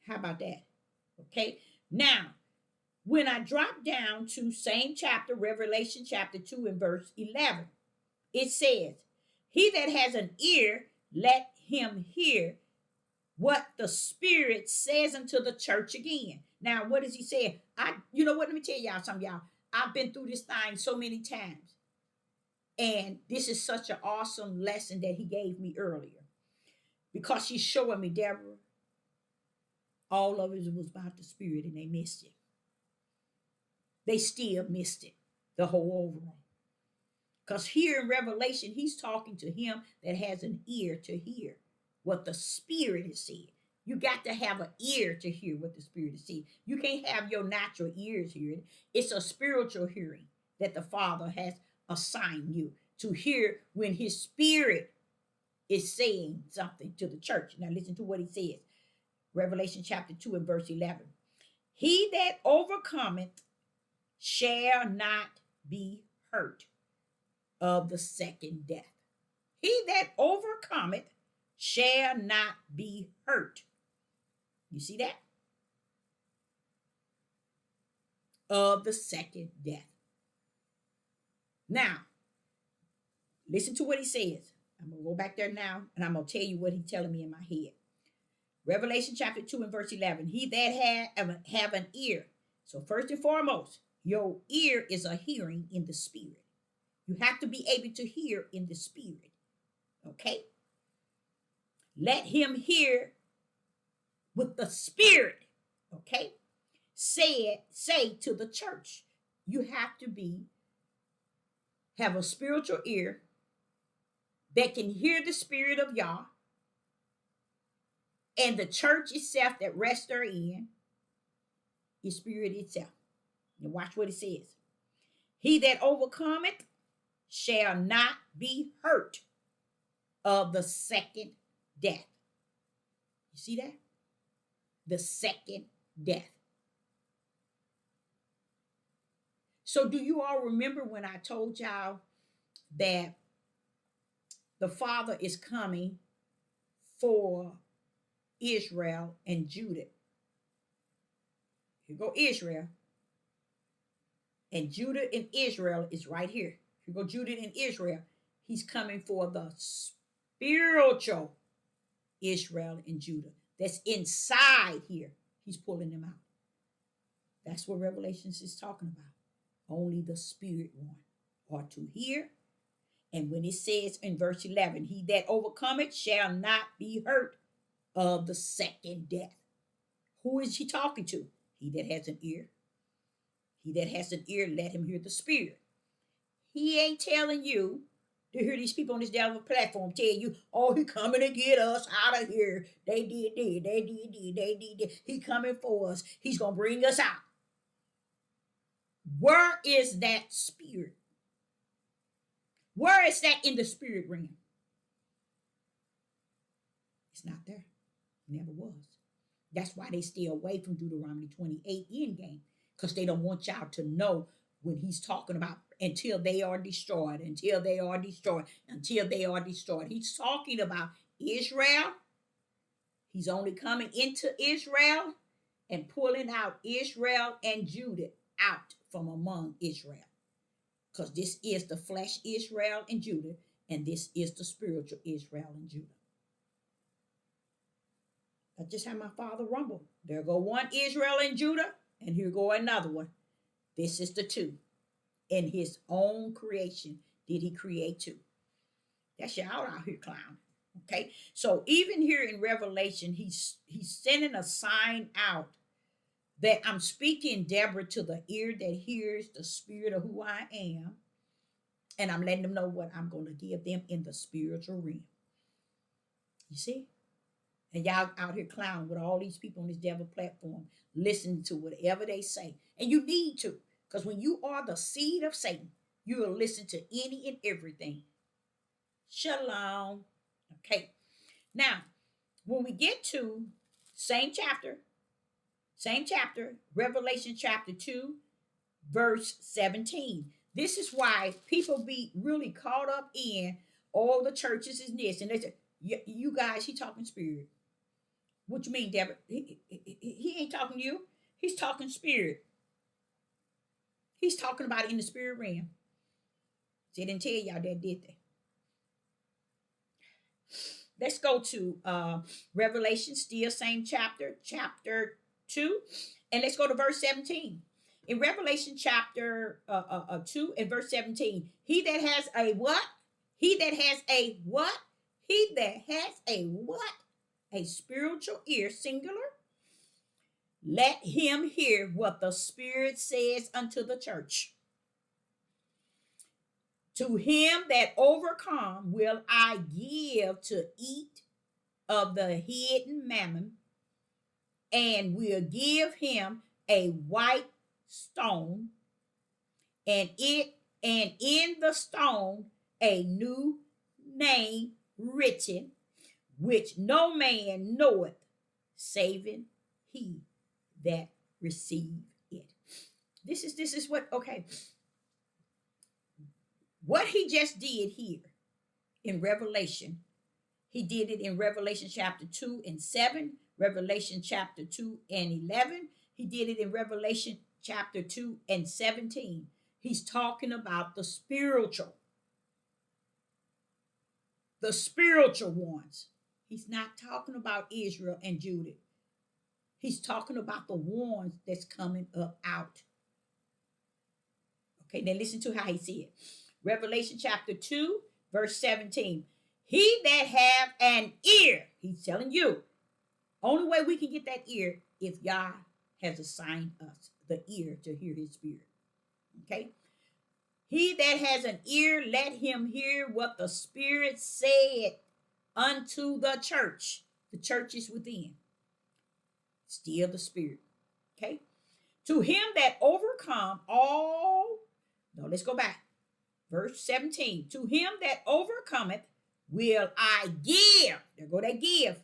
How about that? Okay. Now, when I drop down to same chapter, Revelation chapter 2 and verse 11, it says, he that has an ear, let him hear what the Spirit says unto the church again. Now, what does he say? You know what? Let me tell y'all something, y'all. I've been through this thing so many times. And this is such an awesome lesson that he gave me earlier. Because he's showing me, Deborah, all of it was about the Spirit and they missed it. They still missed it, the whole overall. Because here in Revelation, he's talking to him that has an ear to hear what the Spirit is saying. You got to have an ear to hear what the Spirit is saying. You can't have your natural ears hearing. It's a spiritual hearing that the Father has assigned you to hear when his Spirit is saying something to the church. Now listen to what he says. Revelation chapter 2 and verse 11. He that overcometh shall not be hurt of the second death. He that overcometh shall not be hurt. You see that? Of the second death. Now, listen to what he says. I'm going to go back there now, and I'm going to tell you what he's telling me in my head. Revelation chapter 2 and verse 11. He that have an ear. So first and foremost, your ear is a hearing in the Spirit. You have to be able to hear in the Spirit. Okay? Let him hear with the Spirit. Okay? Say to the church. You have to have a spiritual ear that can hear the Spirit of Yah, and the church itself that rests therein is Spirit itself. Now watch what it says. He that overcometh shall not be hurt of the second death. You see that? The second death. So do you all remember when I told y'all that the Father is coming for Israel and Judah? Here go Israel. And Judah and Israel is right here. Here go Judah and Israel. He's coming for the spiritual Israel and Judah. That's inside here. He's pulling them out. That's what Revelations is talking about. Only the spirit one are to hear. And when it says in verse 11, he that overcometh shall not be hurt of the second death. Who is he talking to? He that has an ear. He that has an ear, let him hear the Spirit. He ain't telling you to hear these people on this devil platform tell you, oh, he coming to get us out of here. They did. He coming for us. He's going to bring us out. Where is that Spirit? Where is that in the spirit realm? It's not there. Never was. That's why they stay away from Deuteronomy 28 end game, because they don't want y'all to know when he's talking about until they are destroyed, until they are destroyed, until they are destroyed. He's talking about Israel. He's only coming into Israel and pulling out Israel and Judah out from among Israel. Because this is the flesh Israel and Judah, and this is the spiritual Israel and Judah. That's just how my father rumbled. There go one Israel and Judah, and here go another one. This is the two. In his own creation did he create two. That's y'all out here clown. Okay. So even here in Revelation, he's sending a sign out that I'm speaking, Deborah, to the ear that hears the spirit of who I am. And I'm letting them know what I'm going to give them in the spiritual realm. You see? And y'all out here clowning with all these people on this devil platform, listening to whatever they say. And you need to, because when you are the seed of Satan, you will listen to any and everything. Shalom. Okay. Now, when we get to same chapter, Revelation chapter 2, verse 17. This is why people be really caught up in all the churches is this. And they say, you guys, he talking spirit. What you mean, Deborah? He ain't talking to you. He's talking spirit. He's talking about it in the spirit realm. They didn't tell y'all that, did they? Let's go to Revelation, still same chapter 2, and let's go to verse 17. In Revelation chapter 2 and verse 17, he that has a what? He that has a what? He that has a what? A spiritual ear, singular. Let him hear what the Spirit says unto the church. To him that overcome will I give to eat of the hidden mammon, and will give him a white stone, and in the stone a new name written, which no man knoweth, saving he that receive it. This is what, okay, what he just did here in Revelation, he did it in Revelation chapter 2 and 7, Revelation chapter 2 and 11. He did it in Revelation chapter 2 and 17. He's talking about the spiritual ones. He's not talking about Israel and Judah. He's talking about the ones that's coming up out. Okay, now listen to how he said. Revelation chapter 2, verse 17. He that have an ear, he's telling you, only way we can get that ear if Yah has assigned us the ear to hear his spirit. Okay? He that has an ear, let him hear what the Spirit said unto the church. The church is within. Still the Spirit. Okay? To him that overcome all. No, let's go back. Verse 17. To him that overcometh will I give. There go that give.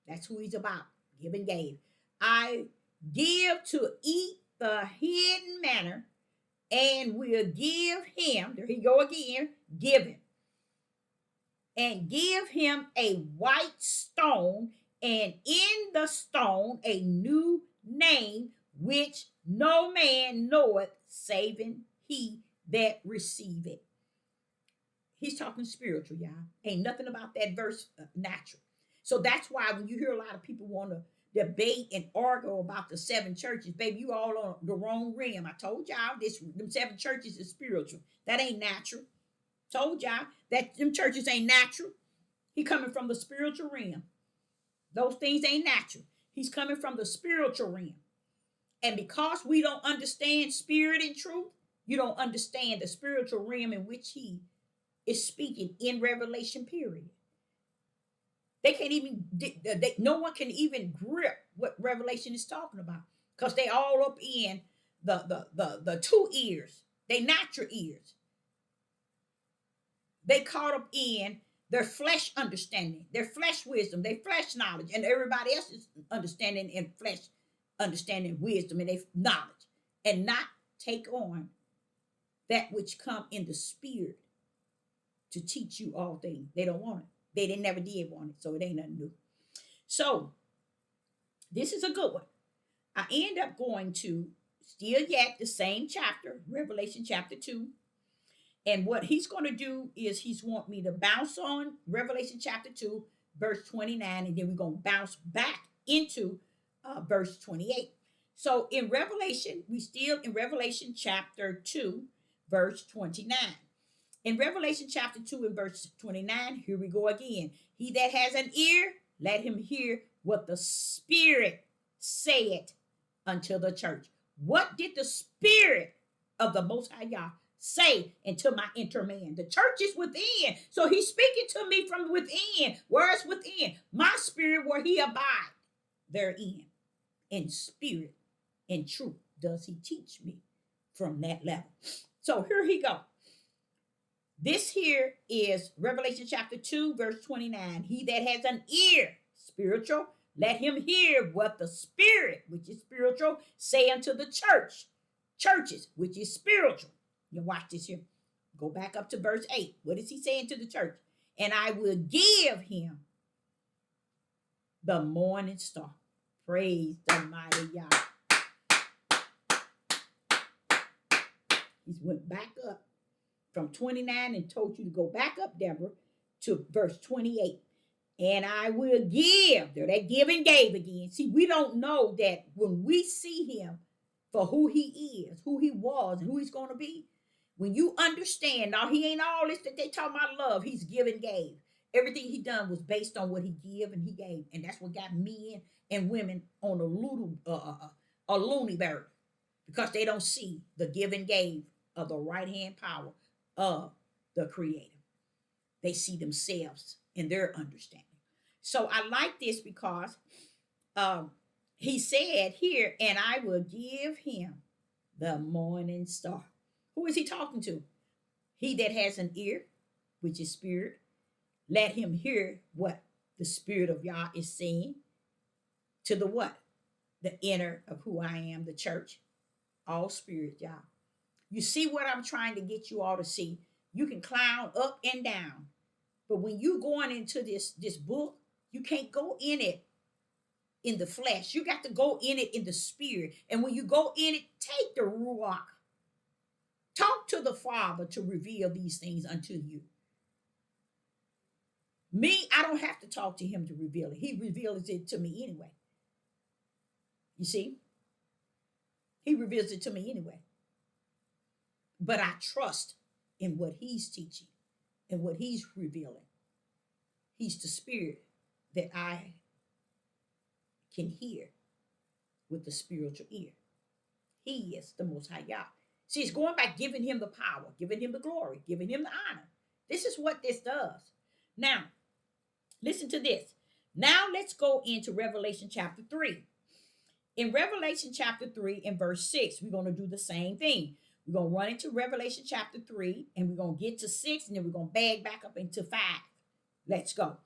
That's who he's about. Give and gave. I give to eat the hidden manna, and will give him, there he go again, give him. And give him a white stone, and in the stone a new name, which no man knoweth, saving he that receive it. He's talking spiritual, y'all. Ain't nothing about that verse natural. So that's why when you hear a lot of people want to debate and argue about the 7 churches, baby, you all on the wrong rim. I told y'all them 7 churches is spiritual. That ain't natural. Told y'all that them churches ain't natural. He coming from the spiritual realm. Those things ain't natural. He's coming from the spiritual realm. And because we don't understand spirit and truth, you don't understand the spiritual realm in which he is speaking in Revelation, period. They can't even, no one can even grip what Revelation is talking about, because they all up in the 2 ears, they natural ears. They caught up in their flesh understanding, their flesh wisdom, their flesh knowledge, and everybody else's understanding and flesh understanding, wisdom, and their knowledge, and not take on that which come in the spirit to teach you all things. They don't want it. They never did want it, so it ain't nothing new. So this is a good one. I end up going to still yet the same chapter, Revelation chapter 2. And what he's going to do is he's want me to bounce on Revelation chapter 2, verse 29, and then we're going to bounce back into verse 28. So in Revelation, we still in Revelation chapter 2, verse 29. In Revelation chapter 2 and verse 29, here we go again. He that has an ear, let him hear what the Spirit said unto the church. What did the Spirit of the Most High Yah say unto my inner man? The church is within. So he's speaking to me from within. Where is within? My spirit where he abide therein. In spirit and truth does he teach me from that level. So here he go. This here is Revelation chapter 2, verse 29. He that has an ear, spiritual, let him hear what the Spirit, which is spiritual, say unto the churches, which is spiritual. You watch this here. Go back up to verse 8. What is he saying to the church? And I will give him the morning star. Praise the mighty Yah. He went back up from 29 and told you to go back up, Deborah, to verse 28. And I will give. There, that give and gave again. See, we don't know that when we see him for who he is, who he was, and who he's going to be. When you understand, now he ain't all this that they talk about love. He's give and gave. Everything he done was based on what he give and he gave. And that's what got men and women on a loony bird. Because they don't see the give and gave of the right hand power of the Creator. They see themselves in their understanding. So I like this because he said here, and I will give him the morning star. Who is he talking to? He that has an ear, which is spirit, let him hear what the Spirit of Yah is saying to the what? The inner of who I am, the church. All spirit, Yah. You see what I'm trying to get you all to see? You can clown up and down. But when you going into this book, you can't go in it in the flesh. You got to go in it in the spirit. And when you go in it, take the ruach. Talk to the Father to reveal these things unto you. Me, I don't have to talk to him to reveal it. He reveals it to me anyway. You see? He reveals it to me anyway. But I trust in what he's teaching and what he's revealing. He's the spirit that I can hear with the spiritual ear. He is the Most High Yah. See, it's going by giving him the power, giving him the glory, giving him the honor. This is what this does. Now, listen to this. Now let's go into Revelation chapter 3. In Revelation chapter 3 and verse 6, we're going to do the same thing. We're going to run into Revelation chapter 3 and we're going to get to 6 and then we're going to bag back up into 5. Let's go.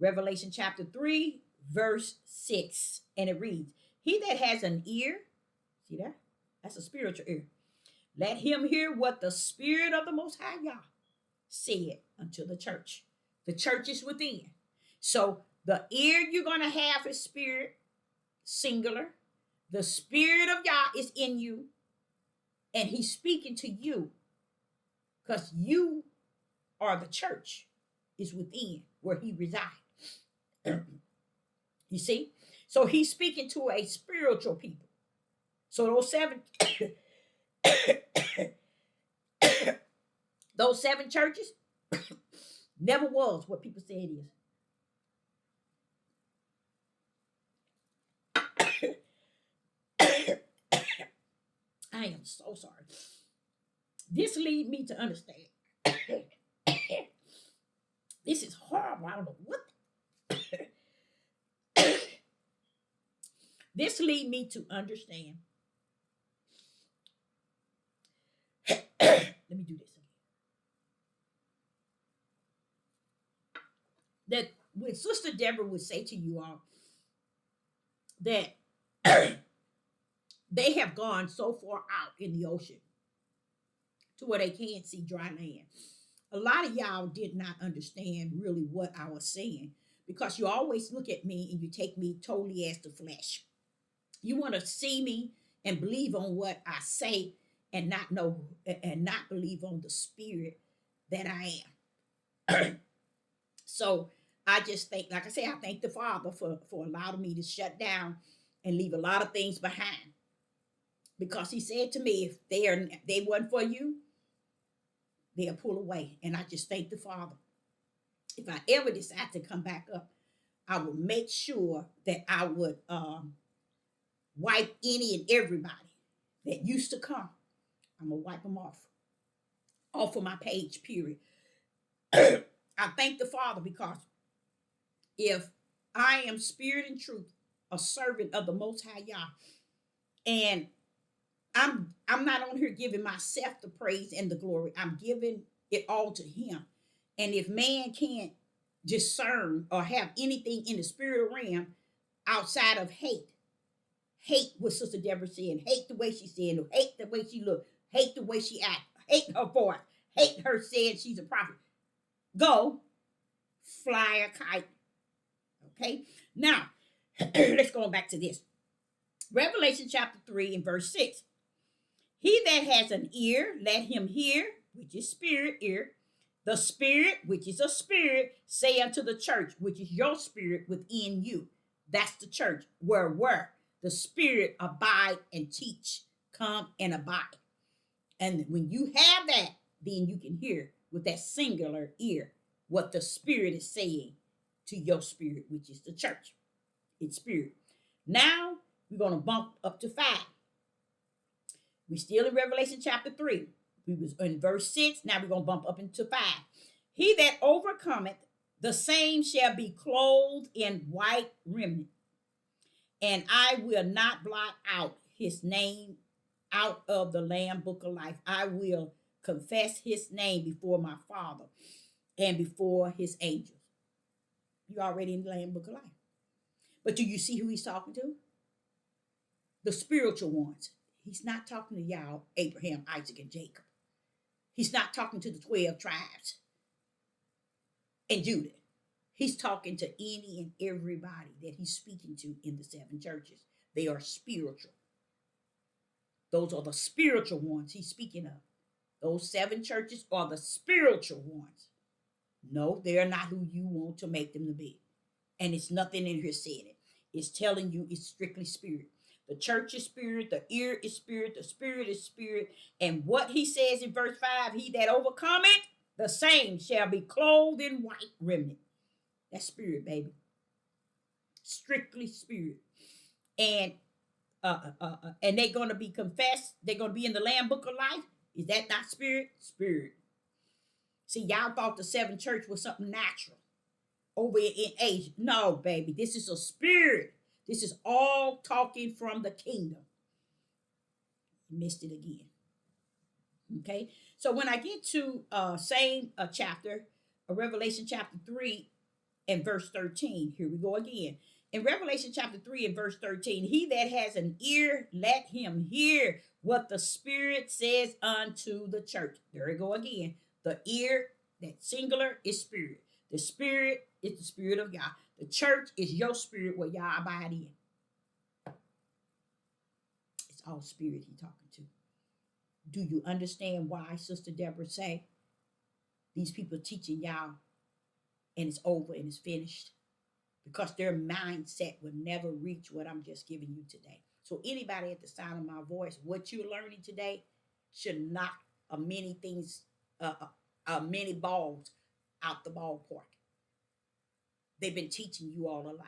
Revelation chapter 3, verse 6. And it reads, he that has an ear, see that? That's a spiritual ear. Let him hear what the Spirit of the Most High Yah said unto the church. The church is within. So the ear you're going to have is spirit, singular. The Spirit of Yah is in you. And he's speaking to you. Because you are the church. Is within where he resides. You see? So he's speaking to a spiritual people. So those seven churches never was what people say it is. I am so sorry. This leads me to understand. This is horrible. I don't know what. This leads me to understand. Let me do this again. That when Sister Deborah would say to you all that they have gone so far out in the ocean to where they can't see dry land. A lot of y'all did not understand really what I was saying because you always look at me and you take me totally as the flesh. You want to see me and believe on what I say and not know and not believe on the spirit that I am. So I just think, like I say, I thank the Father for allowing me to shut down and leave a lot of things behind. Because he said to me, if they weren't for you, they'll pull away. And I just thank the Father. If I ever decide to come back up, I will make sure that I would wipe any and everybody that used to come. I'm gonna wipe them off of my page, period. I thank the Father because if I am spirit and truth, a servant of the Most High Yah, and I'm not on here giving myself the praise and the glory. I'm giving it all to Him. And if man can't discern or have anything in the spirit realm outside of hate what Sister Deborah said, hate the way she said, hate the way she looked, hate the way she acted, hate her voice, hate her saying she's a prophet, go fly a kite. Okay, now let's go back to this. Revelation chapter 3 and verse 6. He that has an ear, let him hear, which is spirit, ear. The Spirit, which is a spirit, say unto the church, which is your spirit within you. That's the church, where the Spirit abide and teach, come and abide. And when you have that, then you can hear with that singular ear what the Spirit is saying to your spirit, which is the church. It's spirit. Now we're going to bump up to 5. We're still in Revelation chapter 3. We was in verse 6. Now we're going to bump up into 5. He that overcometh, the same shall be clothed in white raiment, and I will not blot out his name out of the Lamb book of life. I will confess his name before my Father and before his angels. You're already in the Lamb book of life. But do you see who he's talking to? The spiritual ones. He's not talking to y'all, Abraham, Isaac, and Jacob. He's not talking to the 12 tribes and Judah. He's talking to any and everybody that he's speaking to in the 7 churches. They are spiritual. Those are the spiritual ones he's speaking of. Those 7 churches are the spiritual ones. No, they're not who you want to make them to be. And it's nothing in here saying it. It's telling you it's strictly spirit. The church is spirit, the ear is spirit, the spirit is spirit. And what he says in verse 5, he that overcometh, the same shall be clothed in white raiment. That's spirit, baby. Strictly spirit. And they're going to be confessed. They're going to be in the Lamb book of life. Is that not spirit? Spirit. See, y'all thought the 7 church was something natural over in Asia. No, baby. This is a spirit. This is all talking from the kingdom. Missed it again. Okay. So when I get to same chapter, Revelation chapter 3 and verse 13, here we go again. In Revelation chapter 3 and verse 13, he that has an ear, let him hear what the Spirit says unto the church. There we go again. The ear, that singular, is spirit. The spirit is the spirit of Yah. The church is your spirit where Yah abide in. It's all spirit he talking to. Do you understand why Sister Deborah say these people teaching y'all and it's over and it's finished? Because their mindset will never reach what I'm just giving you today. So anybody at the sound of my voice, what you're learning today should knock many things, many balls out the ballpark. They've been teaching you all a lie.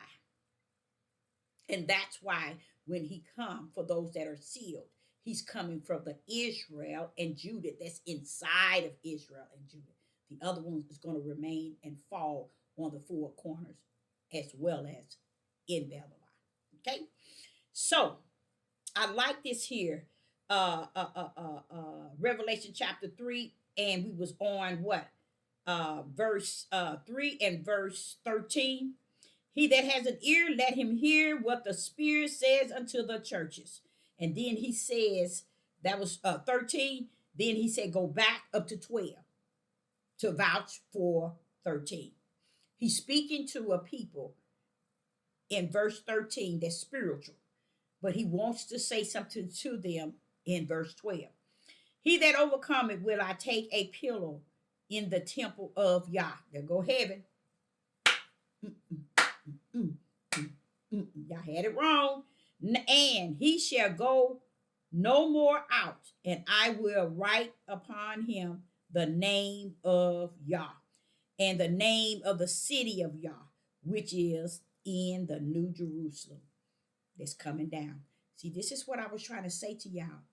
And that's why when he come for those that are sealed, he's coming from the Israel and Judah that's inside of Israel and Judah. The other one is going to remain and fall on the 4 corners as well as in Babylon. Okay? So, I like this here. Revelation chapter 3, and we was on what? Verse 3 and verse 13. He that has an ear, let him hear what the Spirit says unto the churches. And then he says, that was 13. Then he said, go back up to 12 to vouch for 13. He's speaking to a people in verse 13 that's spiritual, but he wants to say something to them in verse 12. He that overcometh will I take a pillow in the temple of Yah. There go heaven. Y'all had it wrong. And he shall go no more out, and I will write upon him the name of Yah and the name of the city of Yah, which is in the New Jerusalem that's coming down. See, this is what I was trying to say to y'all.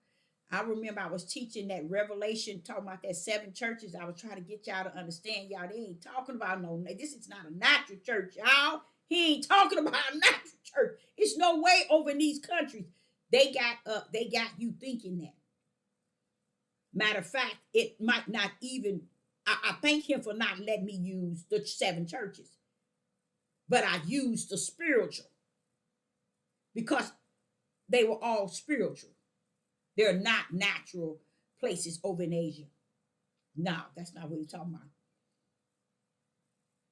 I remember I was teaching that Revelation, talking about that seven churches. I was trying to get y'all to understand, y'all. They ain't talking about no. This is not a natural church, y'all. He ain't talking about a natural church. It's no way over in these countries they got you thinking that. Matter of fact, it might not even. I thank him for not letting me use the seven churches, but I used the spiritual because they were all spiritual. They're not natural places over in Asia. No, that's not what he's talking about.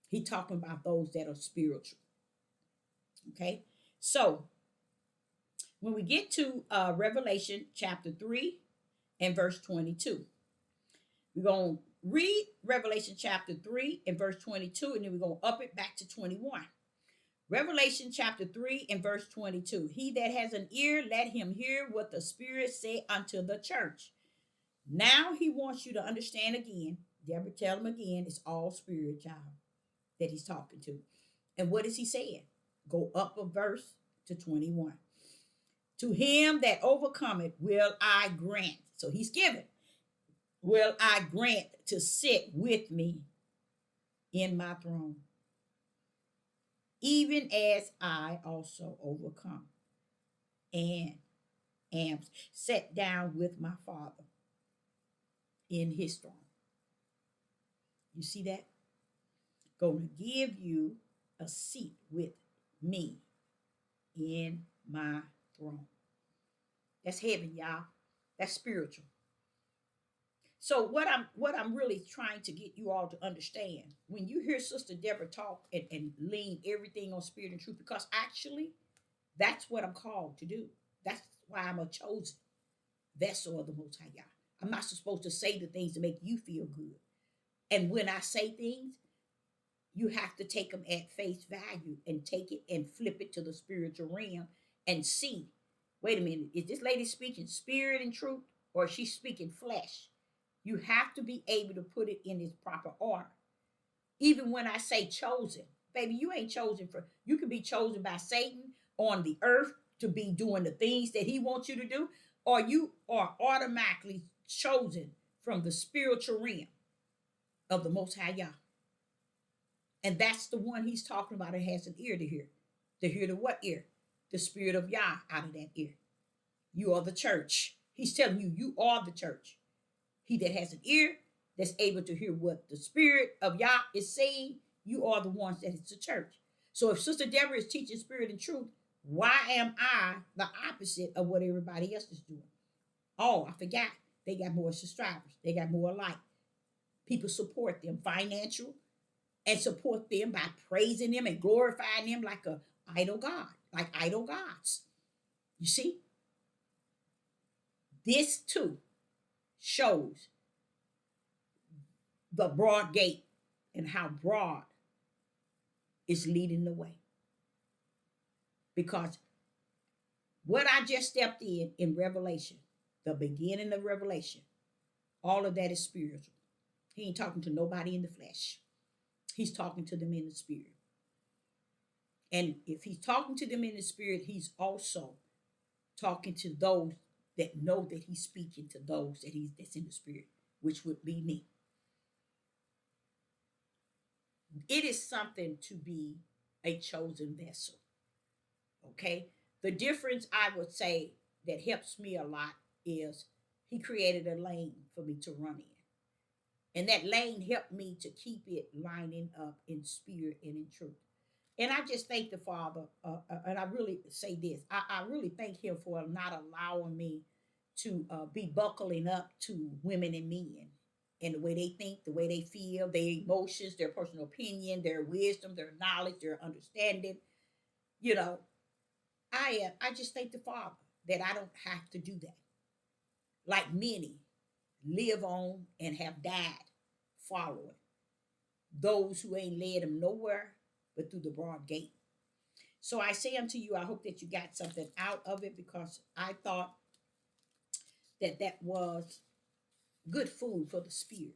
He's talking about those that are spiritual. Okay. So when we get to Revelation chapter 3 and verse 22, we're going to read Revelation chapter 3 and verse 22, and then we're going to up it back to 21. Revelation chapter 3 and verse 22. He that has an ear, let him hear what the Spirit say unto the church. Now he wants you to understand again. Deborah, tell him again, it's all spirit, child, that he's talking to. And what is he saying? Go up a verse to 21. To him that overcometh will I grant. So he's given. Will I grant to sit with me in my throne, even as I also overcome and am set down with my Father in his throne. You see that? Going to give you a seat with me in my throne. That's heaven, y'all. That's spiritual. So what I'm really trying to get you all to understand, when you hear Sister Deborah talk and lean everything on spirit and truth, because actually that's what I'm called to do. That's why I'm a chosen vessel of the Most High Yah. I'm not supposed to say the things to make you feel good. And when I say things, you have to take them at face value and take it and flip it to the spiritual realm and see, wait a minute, is this lady speaking spirit and truth or is she speaking flesh? You have to be able to put it in its proper order. Even when I say chosen, baby, you ain't chosen for, you can be chosen by Satan on the earth to be doing the things that he wants you to do, or you are automatically chosen from the spiritual realm of the Most High Yah. And that's the one he's talking about. It has an ear to hear. To hear the what ear? The spirit of Yah out of that ear. You are the church. He's telling you, you are the church. He that has an ear that's able to hear what the spirit of Yah is saying, you are the ones that is the church. So if Sister Deborah is teaching spirit and truth, why am I the opposite of what everybody else is doing? Oh, I forgot. They got more subscribers. They got more like. People support them financial and support them by praising them and glorifying them like a idol god, like idol gods. You see? This too shows the broad gate and how broad is leading the way. Because what I just stepped in Revelation, the beginning of Revelation, all of that is spiritual. He ain't talking to nobody in the flesh. He's talking to them in the spirit. And if he's talking to them in the spirit, he's also talking to those that know that he's speaking to those that's in the spirit, which would be me. It is something to be a chosen vessel. Okay? The difference I would say that helps me a lot is he created a lane for me to run in. And that lane helped me to keep it lining up in spirit and in truth. And I just thank the Father, and I really say this, I really thank him for not allowing me to be buckling up to women and men and the way they think, the way they feel, their emotions, their personal opinion, their wisdom, their knowledge, their understanding. You know, I just thank the Father that I don't have to do that. Like many live on and have died following those who ain't led them nowhere but through the broad gate. So I say unto you, I hope that you got something out of it, because I thought that that was good food for the spirit.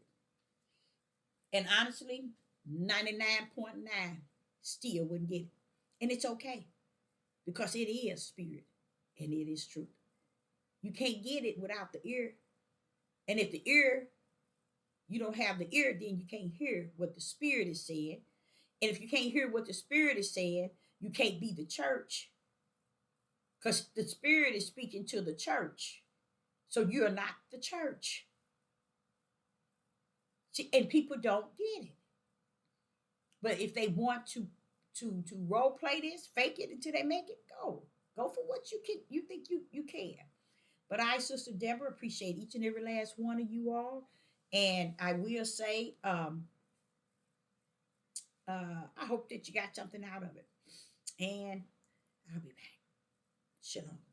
And honestly, 99.9 still wouldn't get it. And it's okay, because it is spirit and it is truth. You can't get it without the ear. And if the ear, you don't have the ear, then you can't hear what the spirit is saying. And if you can't hear what the spirit is saying, you can't be the church, because the spirit is speaking to the church. So you're not the church. See, and people don't get it. But if they want to role play this, fake it until they make it, go for what you think you can. But I, Sister Deborah, appreciate each and every last one of you all. And I will say, I hope that you got something out of it. And I'll be back. Shalom.